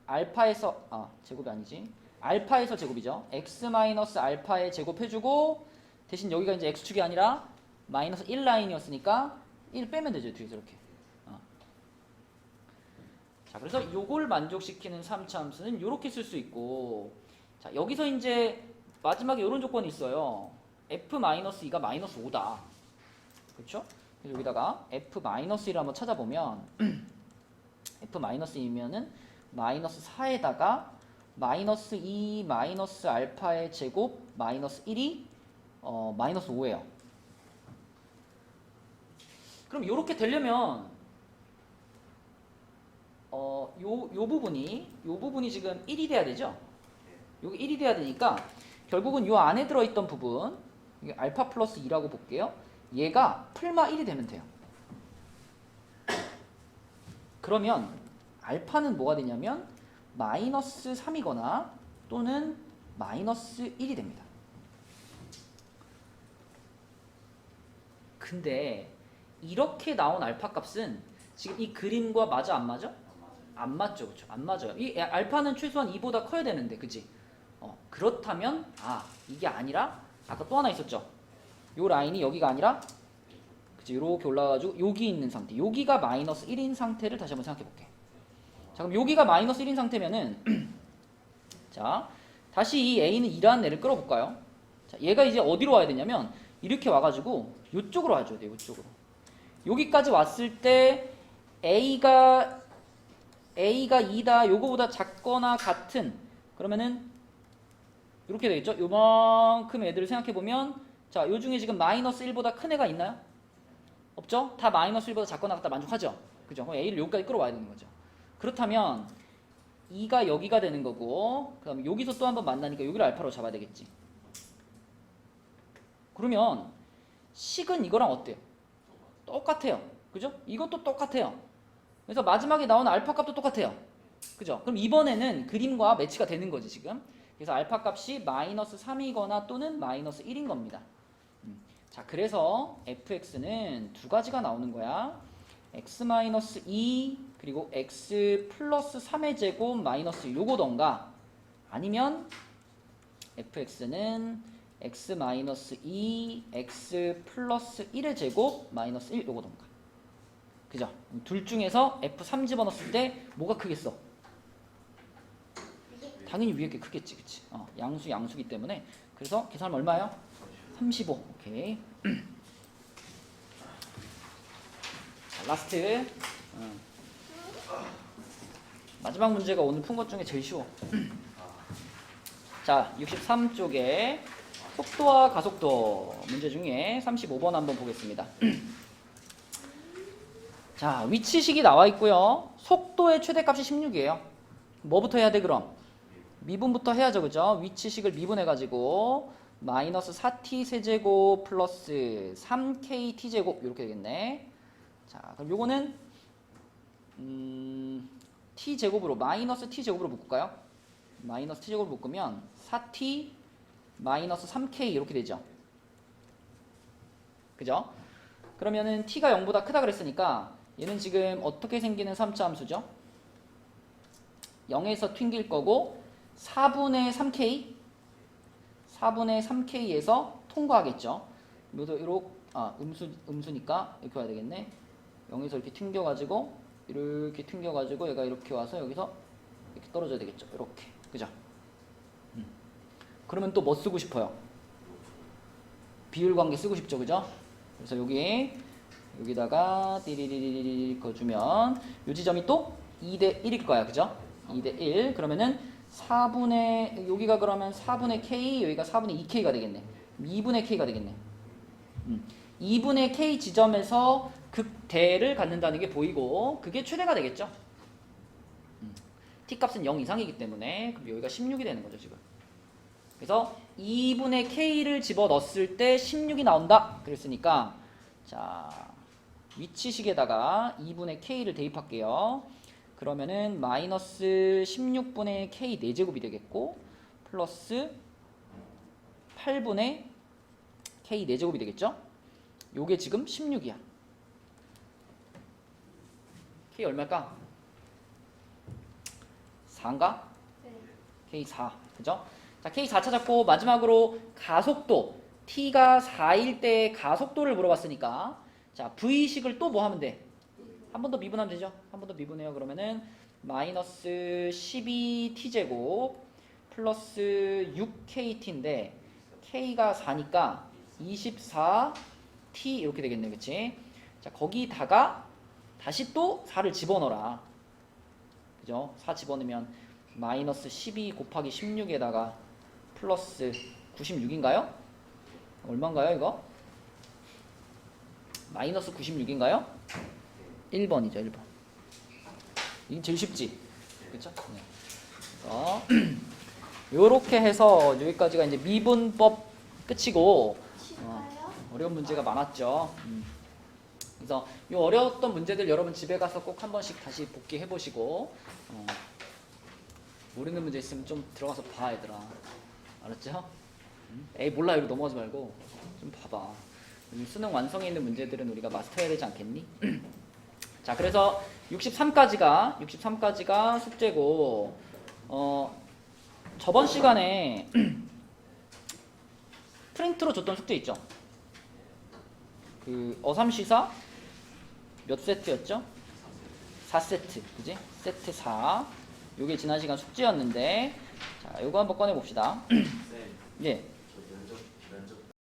알파에서 제곱이 아니지. 알파에서 제곱이죠. x-알파에 제곱해주고 대신 여기가 이제 x축이 아니라 마이너스 1 라인이었으니까 1 빼면 되죠. 뒤에서 이렇게. 자, 그래서 요걸 만족시키는 3차 함수는 요렇게 쓸 수 있고 자, 여기서 이제 마지막에 요런 조건이 있어요. f-2가 마이너스 5다. 그렇죠? 그래서 여기다가 f-1을 한번 찾아보면 f-2면은 마이너스 4에다가 마이너스 2 마이너스 알파의 제곱 마이너스 1이 마이너스 5예요. 그럼 요렇게 되려면 요 부분이 지금 1이 돼야 되죠? 여기 1이 돼야 되니까 결국은 요 안에 들어있던 부분 이게 알파 플러스 2라고 볼게요. 얘가 풀마 1이 되면 돼요. 그러면 알파는 뭐가 되냐면 마이너스 3이거나 또는 마이너스 1이 됩니다. 근데 이렇게 나온 알파 값은 지금 이 그림과 맞아 안 맞아? 안 맞죠, 그렇죠? 안 맞아요. 이 알파는 최소한 2보다 커야 되는데, 그치? 그렇다면 이게 아니라 아까 또 하나 있었죠. 요 라인이 여기가 아니라 그치? 이렇게 올라가가지고 여기 있는 상태. 여기가 마이너스 1인 상태를 다시 한번 생각해 볼게. 자, 그럼 여기가 마이너스 1인 상태면은 자, 다시 이 A는 2라는 애를 끌어볼까요? 자, 얘가 이제 어디로 와야 되냐면 이렇게 와가지고 이쪽으로 와줘야 돼요. 이쪽으로. 여기까지 왔을 때 A가 2다 요거보다 작거나 같은 그러면은 이렇게 되겠죠? 요만큼 애들을 생각해보면 자, 요 중에 지금 마이너스 1보다 큰 애가 있나요? 없죠? 다 마이너스 1보다 작거나 같다 만족하죠? 그죠? 그럼 A를 여기까지 끌어와야 되는 거죠. 그렇다면 2가 여기가 되는 거고 그 다음에 여기서 또 한번 만나니까 여기를 알파로 잡아야 되겠지. 그러면 식은 이거랑 어때요? 똑같아요. 그죠? 이것도 똑같아요. 그래서 마지막에 나오는 알파 값도 똑같아요. 그죠? 그럼 이번에는 그림과 매치가 되는 거지 지금. 그래서 알파 값이 마이너스 3이거나 또는 마이너스 1인 겁니다. 자, 그래서 fx는 두 가지가 나오는 거야. x-2 그리고 x 플러스 3의 제곱 마이너스 요거던가 아니면 fx는 x-2 x 플러스 1의 제곱 마이너스 1 요거던가. 그죠? 둘 중에서 f3 집어넣었을 때 뭐가 크겠어? 당연히 위에 게 크겠지, 그치? 양수기 때문에. 그래서 계산하면 얼마예요? 35. 오케이. 자, 라스트. 마지막 문제가 오늘 푼 것 중에 제일 쉬워. 자, 63쪽에 속도와 가속도 문제 중에 35번 한번 보겠습니다. 자, 위치식이 나와 있고요. 속도의 최대값이 16이에요. 뭐부터 해야 돼 그럼? 미분부터 해야죠, 그죠? 위치식을 미분해가지고 마이너스 4t 세제곱 플러스 3k t제곱 이렇게 되겠네. 자, 그럼 요거는 t제곱으로 마이너스 t제곱으로 묶을까요? 마이너스 t제곱으로 묶으면 4t 마이너스 3k 이렇게 되죠. 그죠? 그러면은 t가 0보다 크다 그랬으니까 얘는 지금 어떻게 생기는 3차 함수죠? 0에서 튕길 거고 4분의 3k에서 통과하겠죠. 음수니까 이렇게 와야 되겠네. 0에서 이렇게 튕겨가지고 이렇게 튕겨가지고 얘가 이렇게 와서 여기서 이렇게 떨어져야 되겠죠. 이렇게. 그죠? 그러면 또 뭐 쓰고 싶어요? 비율 관계 쓰고 싶죠. 그죠? 그래서 여기다가 띠리리리리 거주면 요 지점이 또 2대 1일 거야. 그죠? 2대 1. 그러면은 4분의 여기가 그러면 4분의 k 여기가 4분의 2k가 되겠네. 2분의 k가 되겠네. 2분의 k 지점에서 극대를 갖는다는 게 보이고 그게 최대가 되겠죠. t 값은 0 이상이기 때문에 그럼 여기가 16이 되는 거죠 지금. 그래서 2분의 k를 집어넣었을 때 16이 나온다 그랬으니까 자 위치식에다가 2분의 k를 대입할게요. 그러면은 마이너스 16분의 k 4제곱이 되겠고 플러스 8분의 k 4제곱이 되겠죠. 요게 지금 16이야. K 얼마일까? 4인가? 네. K 4. 그죠? 자, K 4 찾았고 마지막으로 가속도 T가 4일 때 가속도를 물어봤으니까 자, V식을 또 뭐 하면 돼? 한 번 더 미분하면 되죠? 한 번 더 미분해요. 그러면은 마이너스 12T제곱 플러스 6KT인데 K가 4니까 24T 이렇게 되겠네. 그치? 자, 거기다가 다시 또 4를 집어넣어라. 그죠? 4 집어넣으면 마이너스 12 곱하기 16에다가 플러스 96인가요? 얼마인가요 이거? 마이너스 96인가요? 1번이죠 1번. 이게 제일 쉽지? 그쵸? 네. 요렇게 해서 여기까지가 이제 미분법 끝이고 쉽나요? 어려운 문제가 많았죠. 그래서 이 어려웠던 문제들 여러분 집에 가서 꼭 한 번씩 다시 복기해 보시고 모르는 문제 있으면 좀 들어가서 봐 얘들아. 알았죠? 에이 몰라 이러고 넘어가지 말고 좀 봐봐. 수능 완성에 있는 문제들은 우리가 마스터해야 되지 않겠니? 자, 그래서 63까지가 숙제고 저번 시간에 프린트로 줬던 숙제 있죠? 그 어삼시사 몇 세트였죠? 4세트, 그지? 세트 4. 요게 지난 시간 숙제였는데 자, 요거 한번 꺼내 봅시다. 예.